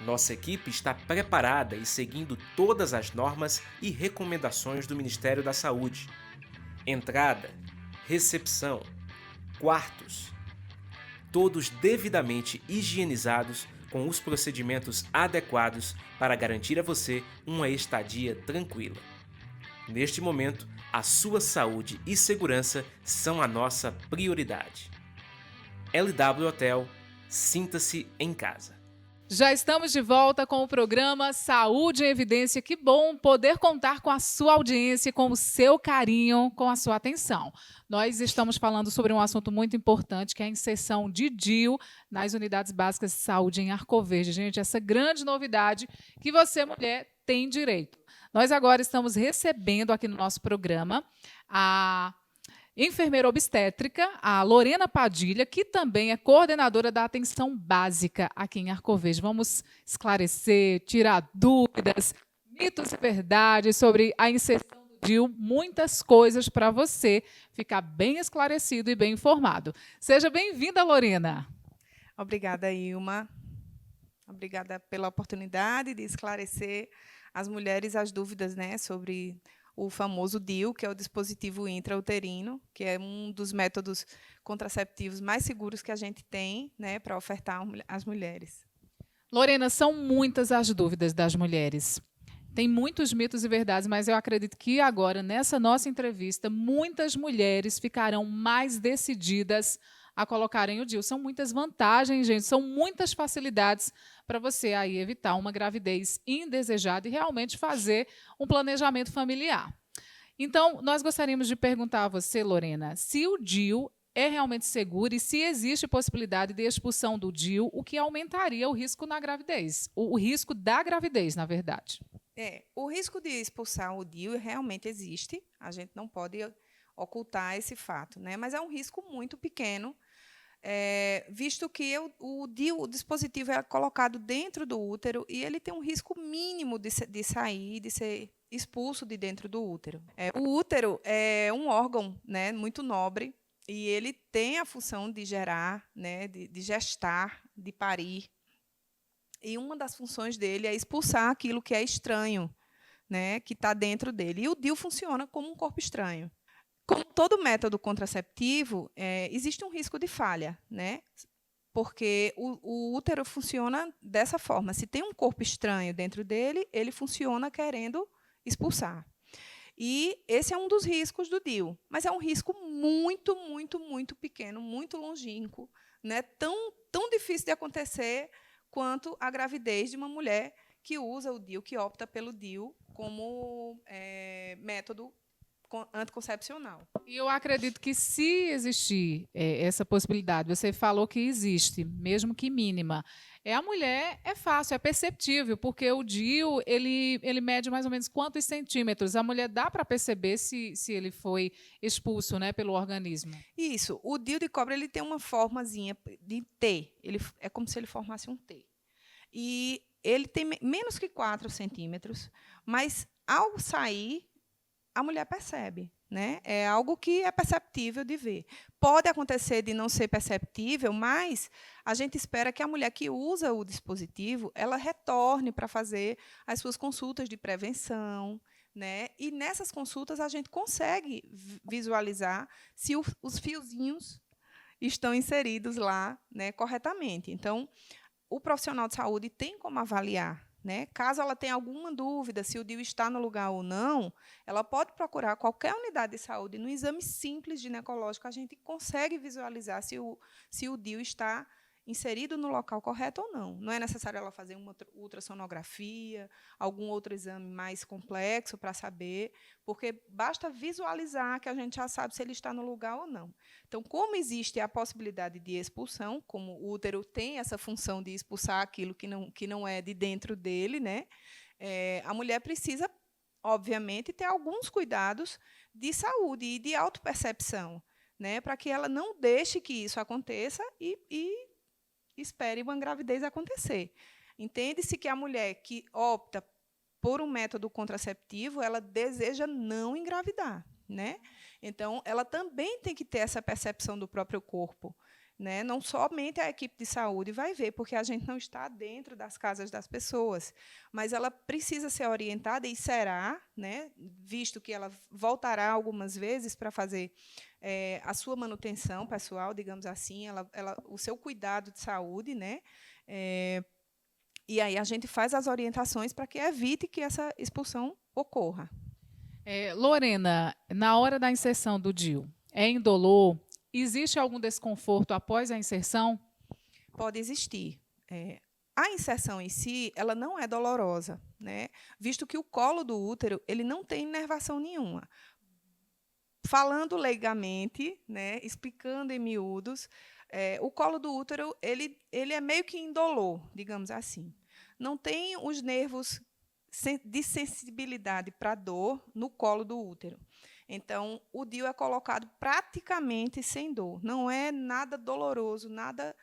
Nossa equipe está preparada e seguindo todas as normas e recomendações do Ministério da Saúde. Entrada, recepção, quartos, todos devidamente higienizados com os procedimentos adequados para garantir a você uma estadia tranquila. Neste momento, a sua saúde e segurança são a nossa prioridade. LW Hotel, sinta-se em casa. Já estamos de volta com o programa Saúde em Evidência. Que bom poder contar com a sua audiência, com o seu carinho, com a sua atenção. Nós estamos falando sobre um assunto muito importante, que é a inserção de DIU nas unidades básicas de saúde em Arco Verde. Gente, essa grande novidade que você, mulher, tem direito. Nós agora estamos recebendo aqui no nosso programa a enfermeira obstétrica, a Lorena Padilha, que também é coordenadora da atenção básica aqui em Arco Verde. Vamos esclarecer, tirar dúvidas, mitos e verdades sobre a inserção do DIU, muitas coisas para você ficar bem esclarecido e bem informado. Seja bem-vinda, Lorena. Obrigada, Ilma. Obrigada pela oportunidade de esclarecer às mulheres as dúvidas, né, sobre o famoso DIU, que é o dispositivo intrauterino, que é um dos métodos contraceptivos mais seguros que a gente tem, né, para ofertar às mulheres. Lorena, são muitas as dúvidas das mulheres. Tem muitos mitos e verdades, mas eu acredito que agora, nessa nossa entrevista, muitas mulheres ficarão mais decididas a colocarem o DIU. São muitas vantagens, gente, são muitas facilidades para você aí evitar uma gravidez indesejada e realmente fazer um planejamento familiar. Então, nós gostaríamos de perguntar a você, Lorena, se o DIU é realmente seguro e se existe possibilidade de expulsão do DIU, o que aumentaria o risco na gravidez, o risco da gravidez, na verdade. O risco de expulsar o DIU realmente existe, a gente não pode ocultar esse fato, né? Mas é um risco muito pequeno, visto que o DIU, o dispositivo é colocado dentro do útero e ele tem um risco mínimo de sair, de ser expulso de dentro do útero. O útero é um órgão, né, muito nobre e ele tem a função de gerar, né, de gestar, de parir. E uma das funções dele é expulsar aquilo que é estranho, né, que está dentro dele. E o DIU funciona como um corpo estranho. Como todo método contraceptivo, existe um risco de falha, né? Porque o útero funciona dessa forma. Se tem um corpo estranho dentro dele, ele funciona querendo expulsar. E esse é um dos riscos do DIU. Mas é um risco muito, muito, muito pequeno, muito longínquo, né? Tão difícil de acontecer quanto a gravidez de uma mulher que usa o DIU, que opta pelo DIU como método anticoncepcional. E eu acredito que, se existir essa possibilidade, você falou que existe, mesmo que mínima, a mulher é fácil, é perceptível, porque o DIU ele mede mais ou menos quantos centímetros. A mulher dá para perceber se ele foi expulso, né, pelo organismo. Isso. O DIU de cobre ele tem uma formazinha de T. Ele é como se ele formasse um T. E ele tem menos que 4 centímetros, mas, ao sair, a mulher percebe, né? É algo que é perceptível de ver. Pode acontecer de não ser perceptível, mas a gente espera que a mulher que usa o dispositivo ela retorne para fazer as suas consultas de prevenção, né? E nessas consultas a gente consegue visualizar se os fiozinhos estão inseridos lá, né, corretamente. Então, o profissional de saúde tem como avaliar, né? Caso ela tenha alguma dúvida se o DIU está no lugar ou não, ela pode procurar qualquer unidade de saúde. No exame simples ginecológico, a gente consegue visualizar se o DIU está inserido no local correto ou não. Não é necessário ela fazer uma ultrassonografia, algum outro exame mais complexo para saber, porque basta visualizar que a gente já sabe se ele está no lugar ou não. Então, como existe a possibilidade de expulsão, como o útero tem essa função de expulsar aquilo que não é de dentro dele, né, a mulher precisa, obviamente, ter alguns cuidados de saúde e de autopercepção, né, para que ela não deixe que isso aconteça e espere uma gravidez acontecer. Entende-se que a mulher que opta por um método contraceptivo, ela deseja não engravidar, né? Então, ela também tem que ter essa percepção do próprio corpo, né? Não somente a equipe de saúde vai ver, porque a gente não está dentro das casas das pessoas, mas ela precisa ser orientada e será, né? Visto que ela voltará algumas vezes para fazer a sua manutenção pessoal, digamos assim, o seu cuidado de saúde, né? E aí a gente faz as orientações para que evite que essa expulsão ocorra. Lorena, na hora da inserção do DIU, é indolor? Existe algum desconforto após a inserção? Pode existir. A inserção em si, ela não é dolorosa, né? Visto que o colo do útero ele não tem inervação nenhuma. Falando leigamente, né, explicando em miúdos, o colo do útero ele é meio que indolor, digamos assim. Não tem os nervos de sensibilidade para dor no colo do útero. Então, o DIU é colocado praticamente sem dor. Não é nada doloroso, nada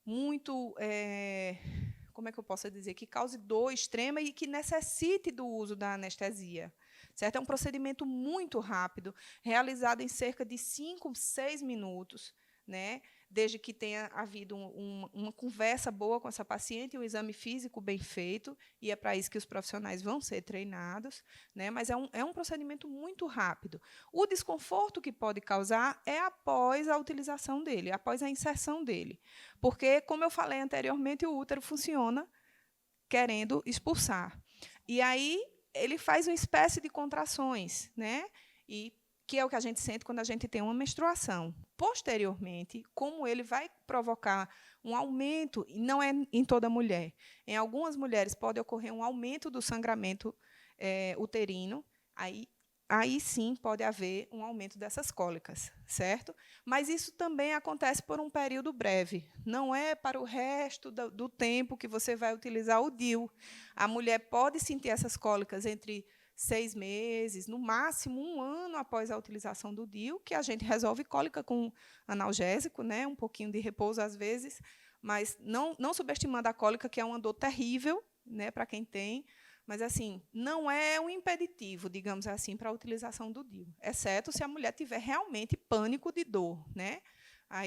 muito, como é que eu posso dizer, que cause dor extrema e que necessite do uso da anestesia. Certo? É um procedimento muito rápido, realizado em cerca de 5, 6 minutos, né? Desde que tenha havido uma conversa boa com essa paciente, um exame físico bem feito, e é para isso que os profissionais vão ser treinados, né? Mas é um procedimento muito rápido. O desconforto que pode causar é após a utilização dele, após a inserção dele. Porque, como eu falei anteriormente, o útero funciona querendo expulsar. E aí ele faz uma espécie de contrações, né? E que é o que a gente sente quando a gente tem uma menstruação. Posteriormente, como ele vai provocar um aumento, e não é em toda mulher, em algumas mulheres pode ocorrer um aumento do sangramento uterino, aí sim pode haver um aumento dessas cólicas, certo? Mas isso também acontece por um período breve, não é para o resto do tempo que você vai utilizar o DIU. A mulher pode sentir essas cólicas entre 6 meses, no máximo 1 ano após a utilização do DIU, que a gente resolve cólica com analgésico, né, um pouquinho de repouso às vezes, mas não subestimando a cólica, que é uma dor terrível, né, para quem tem, mas assim, não é um impeditivo, digamos assim, para a utilização do DIU, exceto se a mulher tiver realmente pânico de dor, né?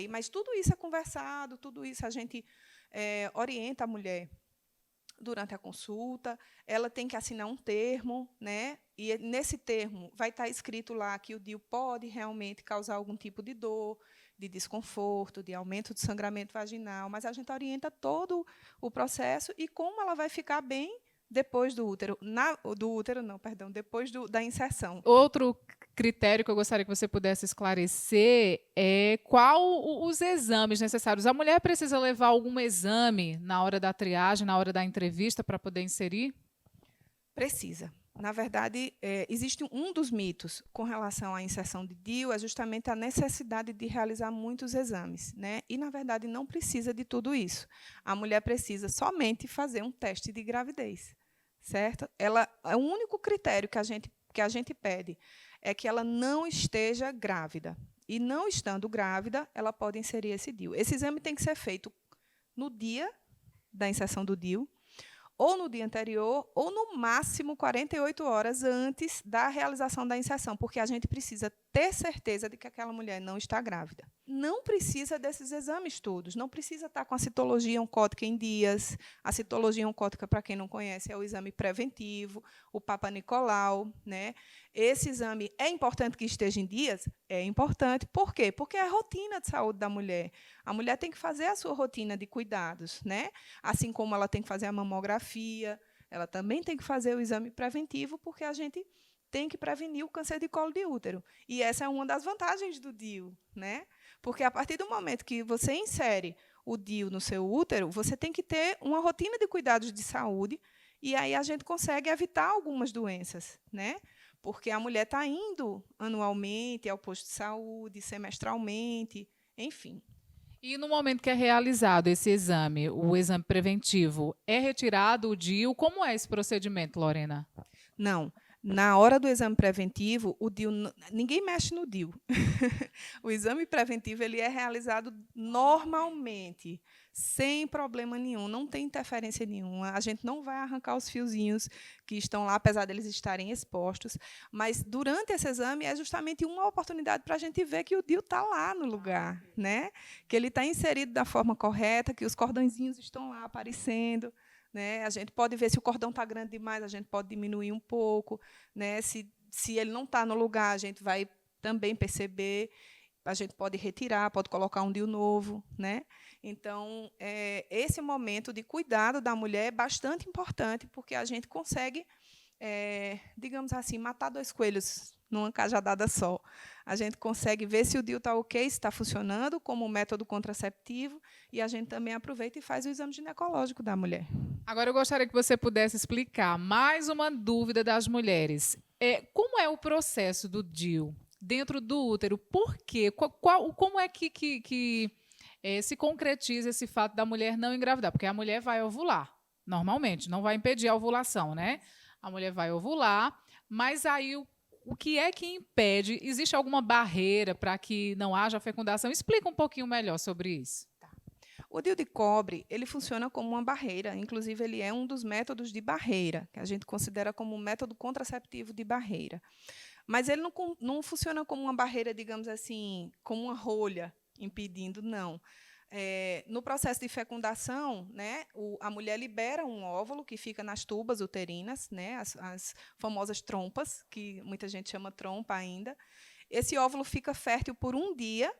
Mas tudo isso é conversado, tudo isso a gente orienta a mulher durante a consulta, ela tem que assinar um termo, né? E nesse termo vai estar escrito lá que o DIU pode realmente causar algum tipo de dor, de desconforto, de aumento do sangramento vaginal, mas a gente orienta todo o processo e como ela vai ficar bem depois do útero, depois da inserção. Outro critério que eu gostaria que você pudesse esclarecer é qual os exames necessários. A mulher precisa levar algum exame na hora da triagem, na hora da entrevista, para poder inserir? Precisa. Na verdade, existe um dos mitos com relação à inserção de DIU, é justamente a necessidade de realizar muitos exames, né? E, na verdade, não precisa de tudo isso. A mulher precisa somente fazer um teste de gravidez, certo? O único critério que a gente pede é que ela não esteja grávida. E, não estando grávida, ela pode inserir esse DIU. Esse exame tem que ser feito no dia da inserção do DIU, ou no dia anterior, ou no máximo 48 horas antes da realização da inserção, porque a gente precisa ter certeza de que aquela mulher não está grávida. Não precisa desses exames todos, não precisa estar com a citologia oncótica em dias. A citologia oncótica, para quem não conhece, é o exame preventivo, o Papa Nicolau, né? Esse exame é importante que esteja em dias? É importante. Por quê? Porque é a rotina de saúde da mulher. A mulher tem que fazer a sua rotina de cuidados, né? Assim como ela tem que fazer a mamografia, ela também tem que fazer o exame preventivo, porque a gente tem que prevenir o câncer de colo de útero. E essa é uma das vantagens do DIU, né? Porque, a partir do momento que você insere o DIU no seu útero, você tem que ter uma rotina de cuidados de saúde, e aí a gente consegue evitar algumas doenças, né? Porque a mulher está indo anualmente ao posto de saúde, semestralmente, enfim. E no momento que é realizado esse exame, o exame preventivo, é retirado o DIU? Como é esse procedimento, Lorena? Não. Na hora do exame preventivo, o DIU, ninguém mexe no DIU. O exame preventivo ele é realizado normalmente, sem problema nenhum, não tem interferência nenhuma. A gente não vai arrancar os fiozinhos que estão lá, apesar deles estarem expostos. Mas, durante esse exame, é justamente uma oportunidade para a gente ver que o DIU está lá no lugar, né? Que ele está inserido da forma correta, que os cordõezinhos estão lá aparecendo. Né? A gente pode ver se o cordão está grande demais, a gente pode diminuir um pouco. Né? Se ele não está no lugar, a gente vai também perceber. A gente pode retirar, pode colocar um DIU novo. Né? Então, esse momento de cuidado da mulher é bastante importante, porque a gente consegue, digamos assim, matar 2 coelhos numa cajadada só. A gente consegue ver se o DIU está ok, se está funcionando como método contraceptivo, e a gente também aproveita e faz o exame ginecológico da mulher. Agora, eu gostaria que você pudesse explicar mais uma dúvida das mulheres. Como é o processo do DIU dentro do útero? Por quê? Como é que se concretiza esse fato da mulher não engravidar? Porque a mulher vai ovular, normalmente, não vai impedir a ovulação, né? A mulher vai ovular, mas aí o que é que impede? Existe alguma barreira para que não haja fecundação? Explica um pouquinho melhor sobre isso. O DIU de cobre ele funciona como uma barreira, inclusive ele é um dos métodos de barreira, que a gente considera como um método contraceptivo de barreira. Mas ele não funciona como uma barreira, digamos assim, como uma rolha impedindo, não. No processo de fecundação, né, a mulher libera um óvulo que fica nas tubas uterinas, né, as famosas trompas, que muita gente chama trompa ainda. Esse óvulo fica fértil por 1 dia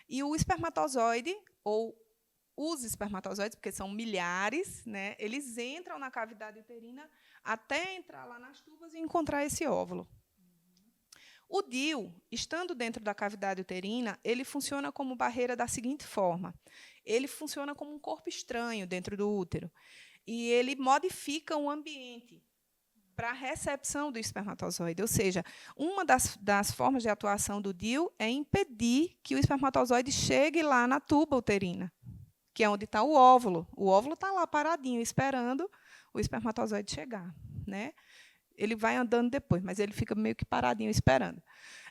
e o espermatozoide, ou os espermatozoides, porque são milhares, né, eles entram na cavidade uterina até entrar lá nas tubas e encontrar esse óvulo. O DIU, estando dentro da cavidade uterina, ele funciona como barreira da seguinte forma. Ele funciona como um corpo estranho dentro do útero. E ele modifica o ambiente para a recepção do espermatozoide. Ou seja, uma das formas de atuação do DIU é impedir que o espermatozoide chegue lá na tuba uterina, que é onde está o óvulo. O óvulo está lá paradinho, esperando o espermatozoide chegar, né? Ele vai andando depois, mas ele fica meio que paradinho esperando.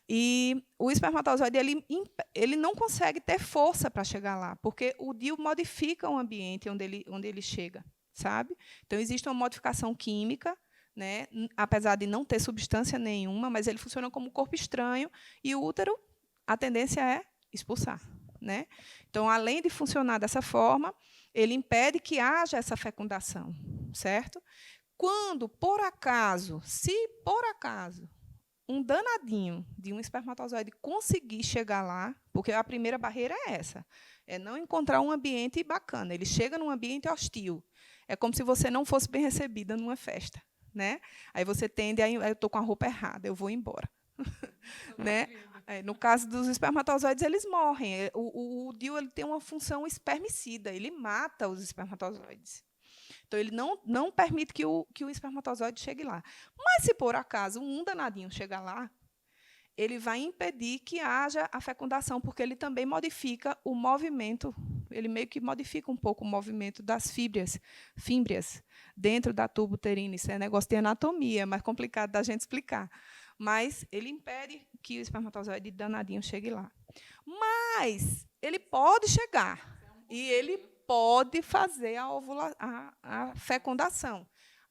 E o espermatozoide ele não consegue ter força para chegar lá, porque o DIU modifica o ambiente onde ele chega, sabe? Então, existe uma modificação química, né? Apesar de não ter substância nenhuma, mas ele funciona como um corpo estranho, e o útero, a tendência é expulsar. Né? Então, além de funcionar dessa forma, ele impede que haja essa fecundação, certo? Quando, por acaso, um danadinho de um espermatozoide conseguir chegar lá, porque a primeira barreira é essa, é não encontrar um ambiente bacana. Ele chega num ambiente hostil. É como se você não fosse bem recebida numa festa. Né? Aí você tende a... Eu estou com a roupa errada, eu vou embora. Né? No caso dos espermatozoides, eles morrem. O DIU ele tem uma função espermicida, ele mata os espermatozoides. Então, ele não permite que o espermatozoide chegue lá. Mas, se por acaso um danadinho chegar lá, ele vai impedir que haja a fecundação, porque ele também modifica o movimento, ele meio que modifica um pouco o movimento das fímbrias dentro da tuba uterina. Isso é negócio de anatomia, é mais complicado da gente explicar. Mas ele impede que o espermatozoide danadinho chegue lá. Mas ele pode chegar, e ele pode fazer a fecundação.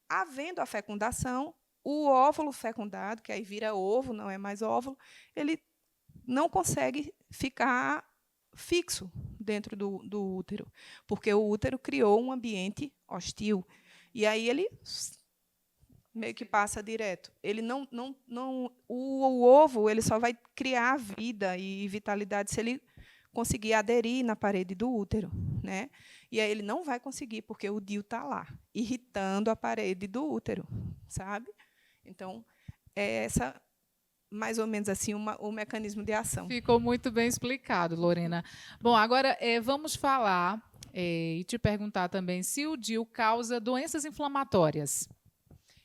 Havendo a fecundação, o óvulo fecundado, que aí vira ovo, não é mais óvulo, ele não consegue ficar fixo dentro do útero, porque o útero criou um ambiente hostil. E aí ele meio que passa direto. Ele o ovo ele só vai criar vida e vitalidade se ele conseguir aderir na parede do útero, né? E aí ele não vai conseguir, porque o DIU está lá, irritando a parede do útero, sabe? Então, é essa, mais ou menos assim, o mecanismo de ação. Ficou muito bem explicado, Lorena. Bom, agora vamos falar E te perguntar também se o DIU causa doenças inflamatórias.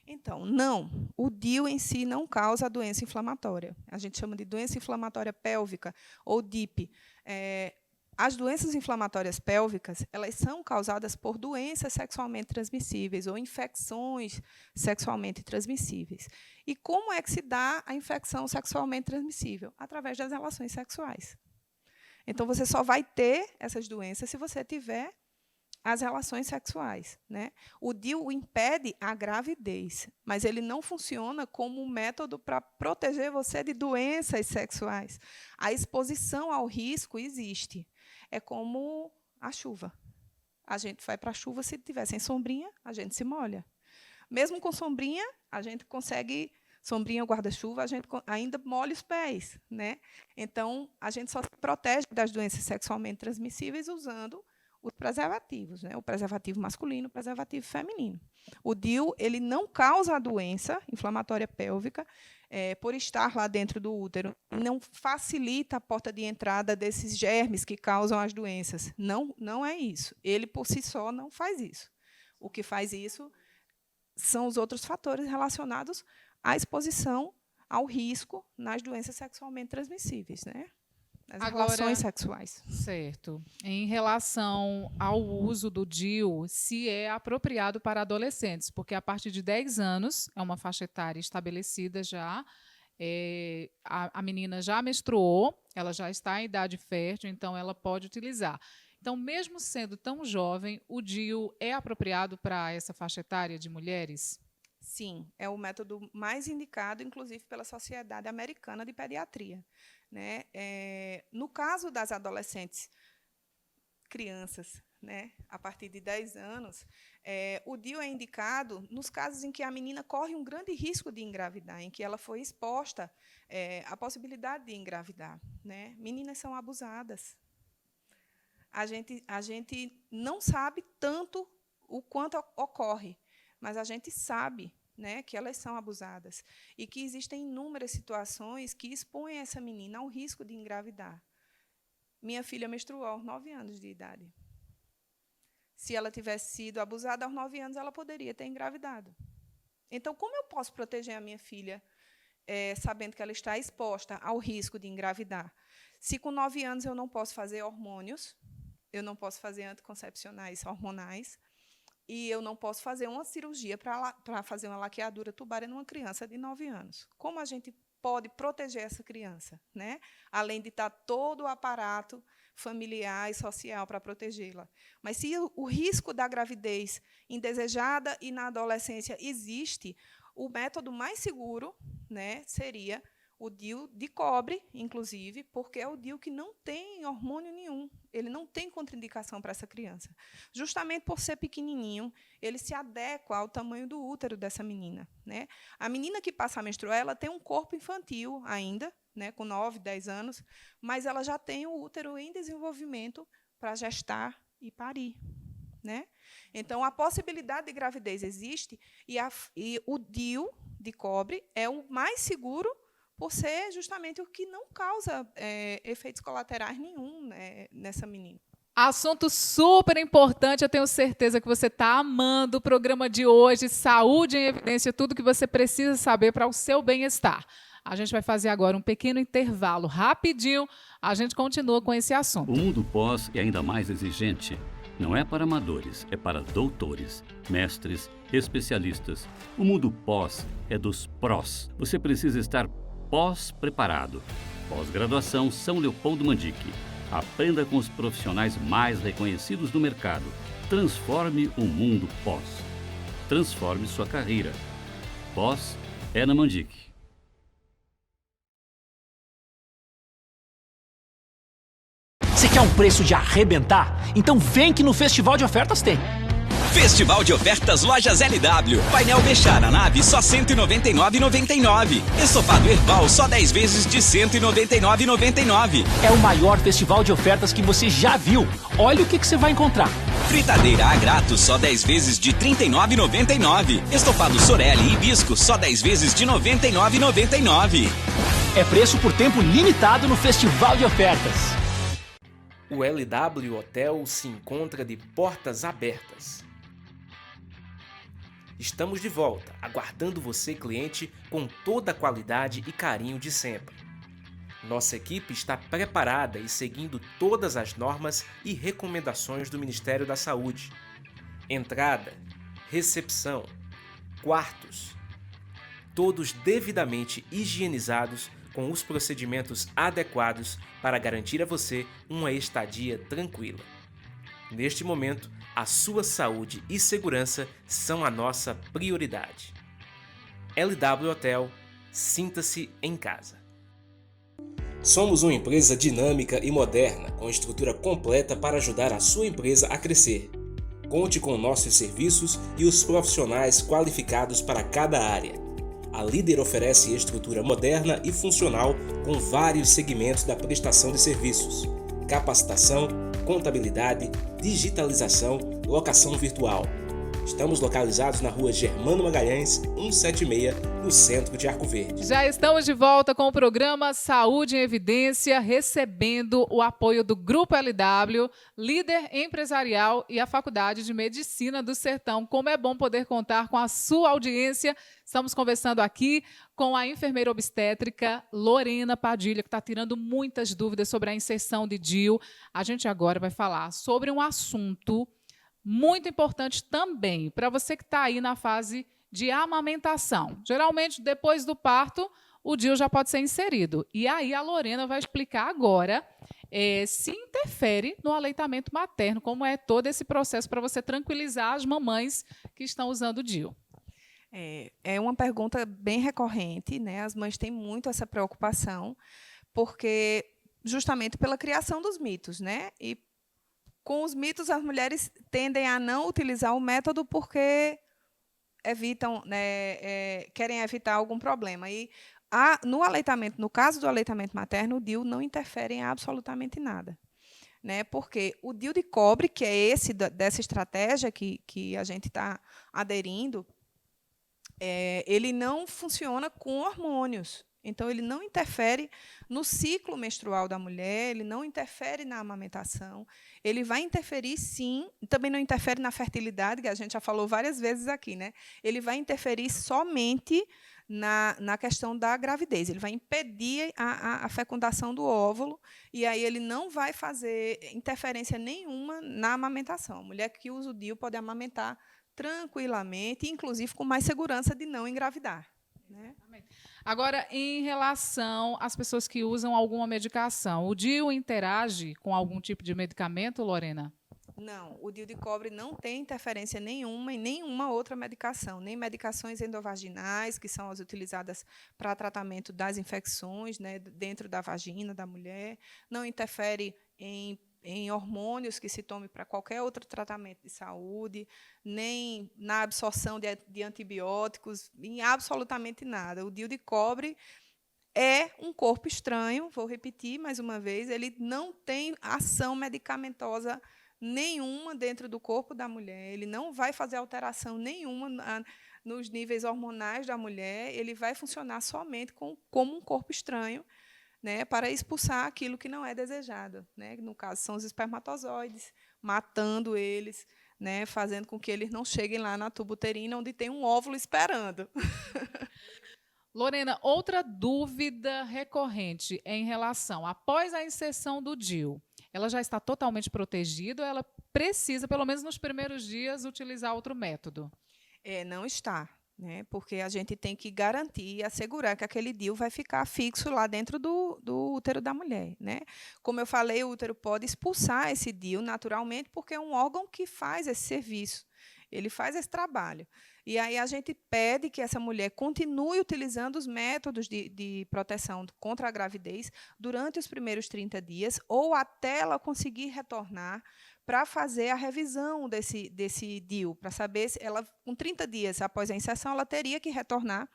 Então, não. O DIU em si não causa doença inflamatória. A gente chama de doença inflamatória pélvica, ou DIP. As doenças inflamatórias pélvicas, elas são causadas por doenças sexualmente transmissíveis ou infecções sexualmente transmissíveis. E como é que se dá a infecção sexualmente transmissível? Através das relações sexuais. Então, você só vai ter essas doenças se você tiver as relações sexuais, né? O DIU impede a gravidez, mas ele não funciona como um método para proteger você de doenças sexuais. A exposição ao risco existe. É como a chuva. A gente vai para a chuva, se tiver sem sombrinha, a gente se molha. Mesmo com sombrinha, a gente consegue... Sombrinha ou guarda-chuva, a gente ainda molha os pés, né? Então, a gente só se protege das doenças sexualmente transmissíveis usando os preservativos, né? O preservativo masculino, o preservativo feminino. O DIU, ele não causa a doença inflamatória pélvica por estar lá dentro do útero. Não facilita a porta de entrada desses germes que causam as doenças. Não é isso. Ele, por si só, não faz isso. O que faz isso são os outros fatores relacionados à exposição ao risco nas doenças sexualmente transmissíveis, né? Nas relações sexuais. Certo. Em relação ao uso do DIU, se é apropriado para adolescentes, porque a partir de 10 anos, é uma faixa etária estabelecida já, a menina já menstruou, ela já está em idade fértil, então ela pode utilizar. Então, mesmo sendo tão jovem, o DIU é apropriado para essa faixa etária de mulheres? Sim, é o método mais indicado, inclusive, pela Sociedade Americana de Pediatria, né? No caso das adolescentes, crianças, né, a partir de 10 anos, o DIU é indicado nos casos em que a menina corre um grande risco de engravidar, em que ela foi exposta à possibilidade de engravidar, né? Meninas são abusadas. A gente não sabe tanto o quanto ocorre, mas a gente sabe, né, que elas são abusadas e que existem inúmeras situações que expõem essa menina ao risco de engravidar. Minha filha menstruou aos 9 anos de idade. Se ela tivesse sido abusada aos 9 anos, ela poderia ter engravidado. Então, como eu posso proteger a minha filha sabendo que ela está exposta ao risco de engravidar? Se com 9 anos eu não posso fazer hormônios, eu não posso fazer anticoncepcionais hormonais, e eu não posso fazer uma cirurgia para fazer uma laqueadura tubária numa criança de 9 anos. Como a gente pode proteger essa criança, né? Além de estar todo o aparato familiar e social para protegê-la. Mas se o risco da gravidez indesejada e na adolescência existe, o método mais seguro, né, seria o DIU de cobre, inclusive, porque é o DIU que não tem hormônio nenhum. Ele não tem contraindicação para essa criança. Justamente por ser pequenininho, ele se adequa ao tamanho do útero dessa menina, né? A menina que passa a menstruar, ela tem um corpo infantil ainda, né, com 9, 10 anos, mas ela já tem o útero em desenvolvimento para gestar e parir, né? Então, a possibilidade de gravidez existe e o DIU de cobre é o mais seguro por ser justamente o que não causa efeitos colaterais nenhum, né, nessa menina. Assunto super importante, eu tenho certeza que você está amando o programa de hoje, Saúde em Evidência, tudo que você precisa saber para o seu bem-estar. A gente vai fazer agora um pequeno intervalo, rapidinho, a gente continua com esse assunto. O mundo pós é ainda mais exigente. Não é para amadores, é para doutores, mestres, especialistas. O mundo pós é dos prós. Você precisa estar pós-preparado. Pós-graduação São Leopoldo Mandique. Aprenda com os profissionais mais reconhecidos do mercado. Transforme o mundo pós. Transforme sua carreira. Pós é na Mandique. Você quer um preço de arrebentar? Então vem que no Festival de Ofertas tem. Festival de Ofertas Lojas LW. Painel Bechara na nave só R$ 199,99. Estofado Herbal só 10 vezes de R$ 199,99. É o maior festival de ofertas que você já viu. Olha o que você vai encontrar. Fritadeira a Grato só 10 vezes de R$ 39,99. Estofado Sorelli e Hibisco só 10 vezes de R$ 99,99. É preço por tempo limitado no Festival de Ofertas. O LW Hotel se encontra de portas abertas. Estamos de volta, aguardando você, cliente, com toda a qualidade e carinho de sempre. Nossa equipe está preparada e seguindo todas as normas e recomendações do Ministério da Saúde. Entrada, recepção, quartos, todos devidamente higienizados com os procedimentos adequados para garantir a você uma estadia tranquila. Neste momento, a sua saúde e segurança são a nossa prioridade. LW Hotel, sinta-se em casa. Somos uma empresa dinâmica e moderna, com estrutura completa para ajudar a sua empresa a crescer. Conte com nossos serviços e os profissionais qualificados para cada área. A Líder oferece estrutura moderna e funcional com vários segmentos da prestação de serviços: capacitação, contabilidade, digitalização, locação virtual. Estamos localizados na rua Germano Magalhães, 176, no centro de Arco Verde. Já estamos de volta com o programa Saúde em Evidência, recebendo o apoio do Grupo LW, Líder Empresarial e a Faculdade de Medicina do Sertão. Como é bom poder contar com a sua audiência. Estamos conversando aqui com a enfermeira obstétrica Lorena Padilha, que está tirando muitas dúvidas sobre a inserção de DIU. A gente agora vai falar sobre um assunto muito importante também para você que está aí na fase de amamentação. Geralmente, depois do parto, o DIU já pode ser inserido. E aí a Lorena vai explicar agora se interfere no aleitamento materno, como é todo esse processo para você tranquilizar as mamães que estão usando o DIU. É uma pergunta bem recorrente, né? As mães têm muito essa preocupação, porque justamente pela criação dos mitos, né? E com os mitos, as mulheres tendem a não utilizar o método porque evitam, né, querem evitar algum problema. E no aleitamento, no caso do aleitamento materno, o DIU não interfere em absolutamente nada, né? Porque o DIU de cobre, que é dessa estratégia que a gente está aderindo, ele não funciona com hormônios. Então, ele não interfere no ciclo menstrual da mulher, ele não interfere na amamentação. Ele vai interferir, sim, também não interfere na fertilidade, que a gente já falou várias vezes aqui, né? Ele vai interferir somente na questão da gravidez. Ele vai impedir a fecundação do óvulo, e aí ele não vai fazer interferência nenhuma na amamentação. A mulher que usa o DIU pode amamentar tranquilamente, inclusive com mais segurança de não engravidar, né? Agora, em relação às pessoas que usam alguma medicação, o DIU interage com algum tipo de medicamento, Lorena? Não, o DIU de cobre não tem interferência nenhuma em nenhuma outra medicação, nem medicações endovaginais, que são as utilizadas para tratamento das infecções, né, dentro da vagina da mulher, não interfere em hormônios que se tome para qualquer outro tratamento de saúde, nem na absorção de antibióticos, em absolutamente nada. O DIU de cobre é um corpo estranho, vou repetir mais uma vez, ele não tem ação medicamentosa nenhuma dentro do corpo da mulher, ele não vai fazer alteração nenhuma nos níveis hormonais da mulher, ele vai funcionar somente como um corpo estranho, né, para expulsar aquilo que não é desejado, né? No caso, são os espermatozoides, matando eles, né, fazendo com que eles não cheguem lá na tuba uterina, onde tem um óvulo esperando. Lorena, outra dúvida recorrente é em relação, após a inserção do DIU, ela já está totalmente protegida ou ela precisa, pelo menos nos primeiros dias, utilizar outro método? Não está, né? Porque a gente tem que garantir e assegurar que aquele DIU vai ficar fixo lá dentro do útero da mulher, né? Como eu falei, o útero pode expulsar esse DIU naturalmente, porque é um órgão que faz esse serviço, ele faz esse trabalho. E aí a gente pede que essa mulher continue utilizando os métodos de proteção contra a gravidez durante os primeiros 30 dias ou até ela conseguir retornar para fazer a revisão desse DIU, para saber se ela, com 30 dias após a inserção, ela teria que retornar,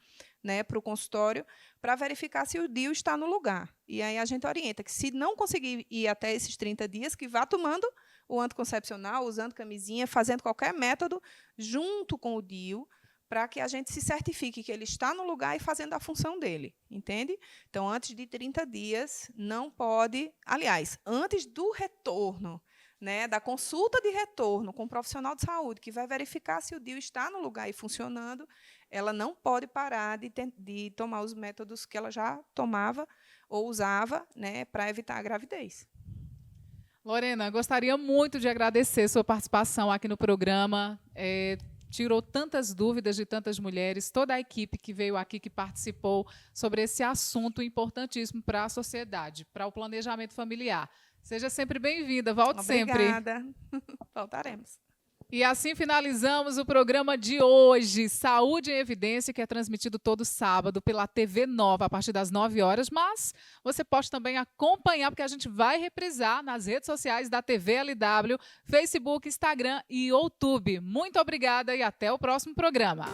né, para o consultório para verificar se o DIU está no lugar. E aí a gente orienta que, se não conseguir ir até esses 30 dias, que vá tomando o anticoncepcional, usando camisinha, fazendo qualquer método junto com o DIU, para que a gente se certifique que ele está no lugar e fazendo a função dele, entende? Então, antes de 30 dias, não pode... Aliás, antes do retorno, né, da consulta de retorno com um profissional de saúde, que vai verificar se o DIU está no lugar e funcionando, ela não pode parar de tomar os métodos que ela já tomava ou usava, né, para evitar a gravidez. Lorena, gostaria muito de agradecer sua participação aqui no programa. Tirou tantas dúvidas de tantas mulheres, toda a equipe que veio aqui, que participou sobre esse assunto importantíssimo para a sociedade, para o planejamento familiar. Seja sempre bem-vinda, volte sempre. Obrigada. Voltaremos. E assim finalizamos o programa de hoje, Saúde em Evidência, que é transmitido todo sábado pela TV Nova, a partir das 9 horas, mas você pode também acompanhar, porque a gente vai reprisar nas redes sociais da TV LW, Facebook, Instagram e YouTube. Muito obrigada e até o próximo programa.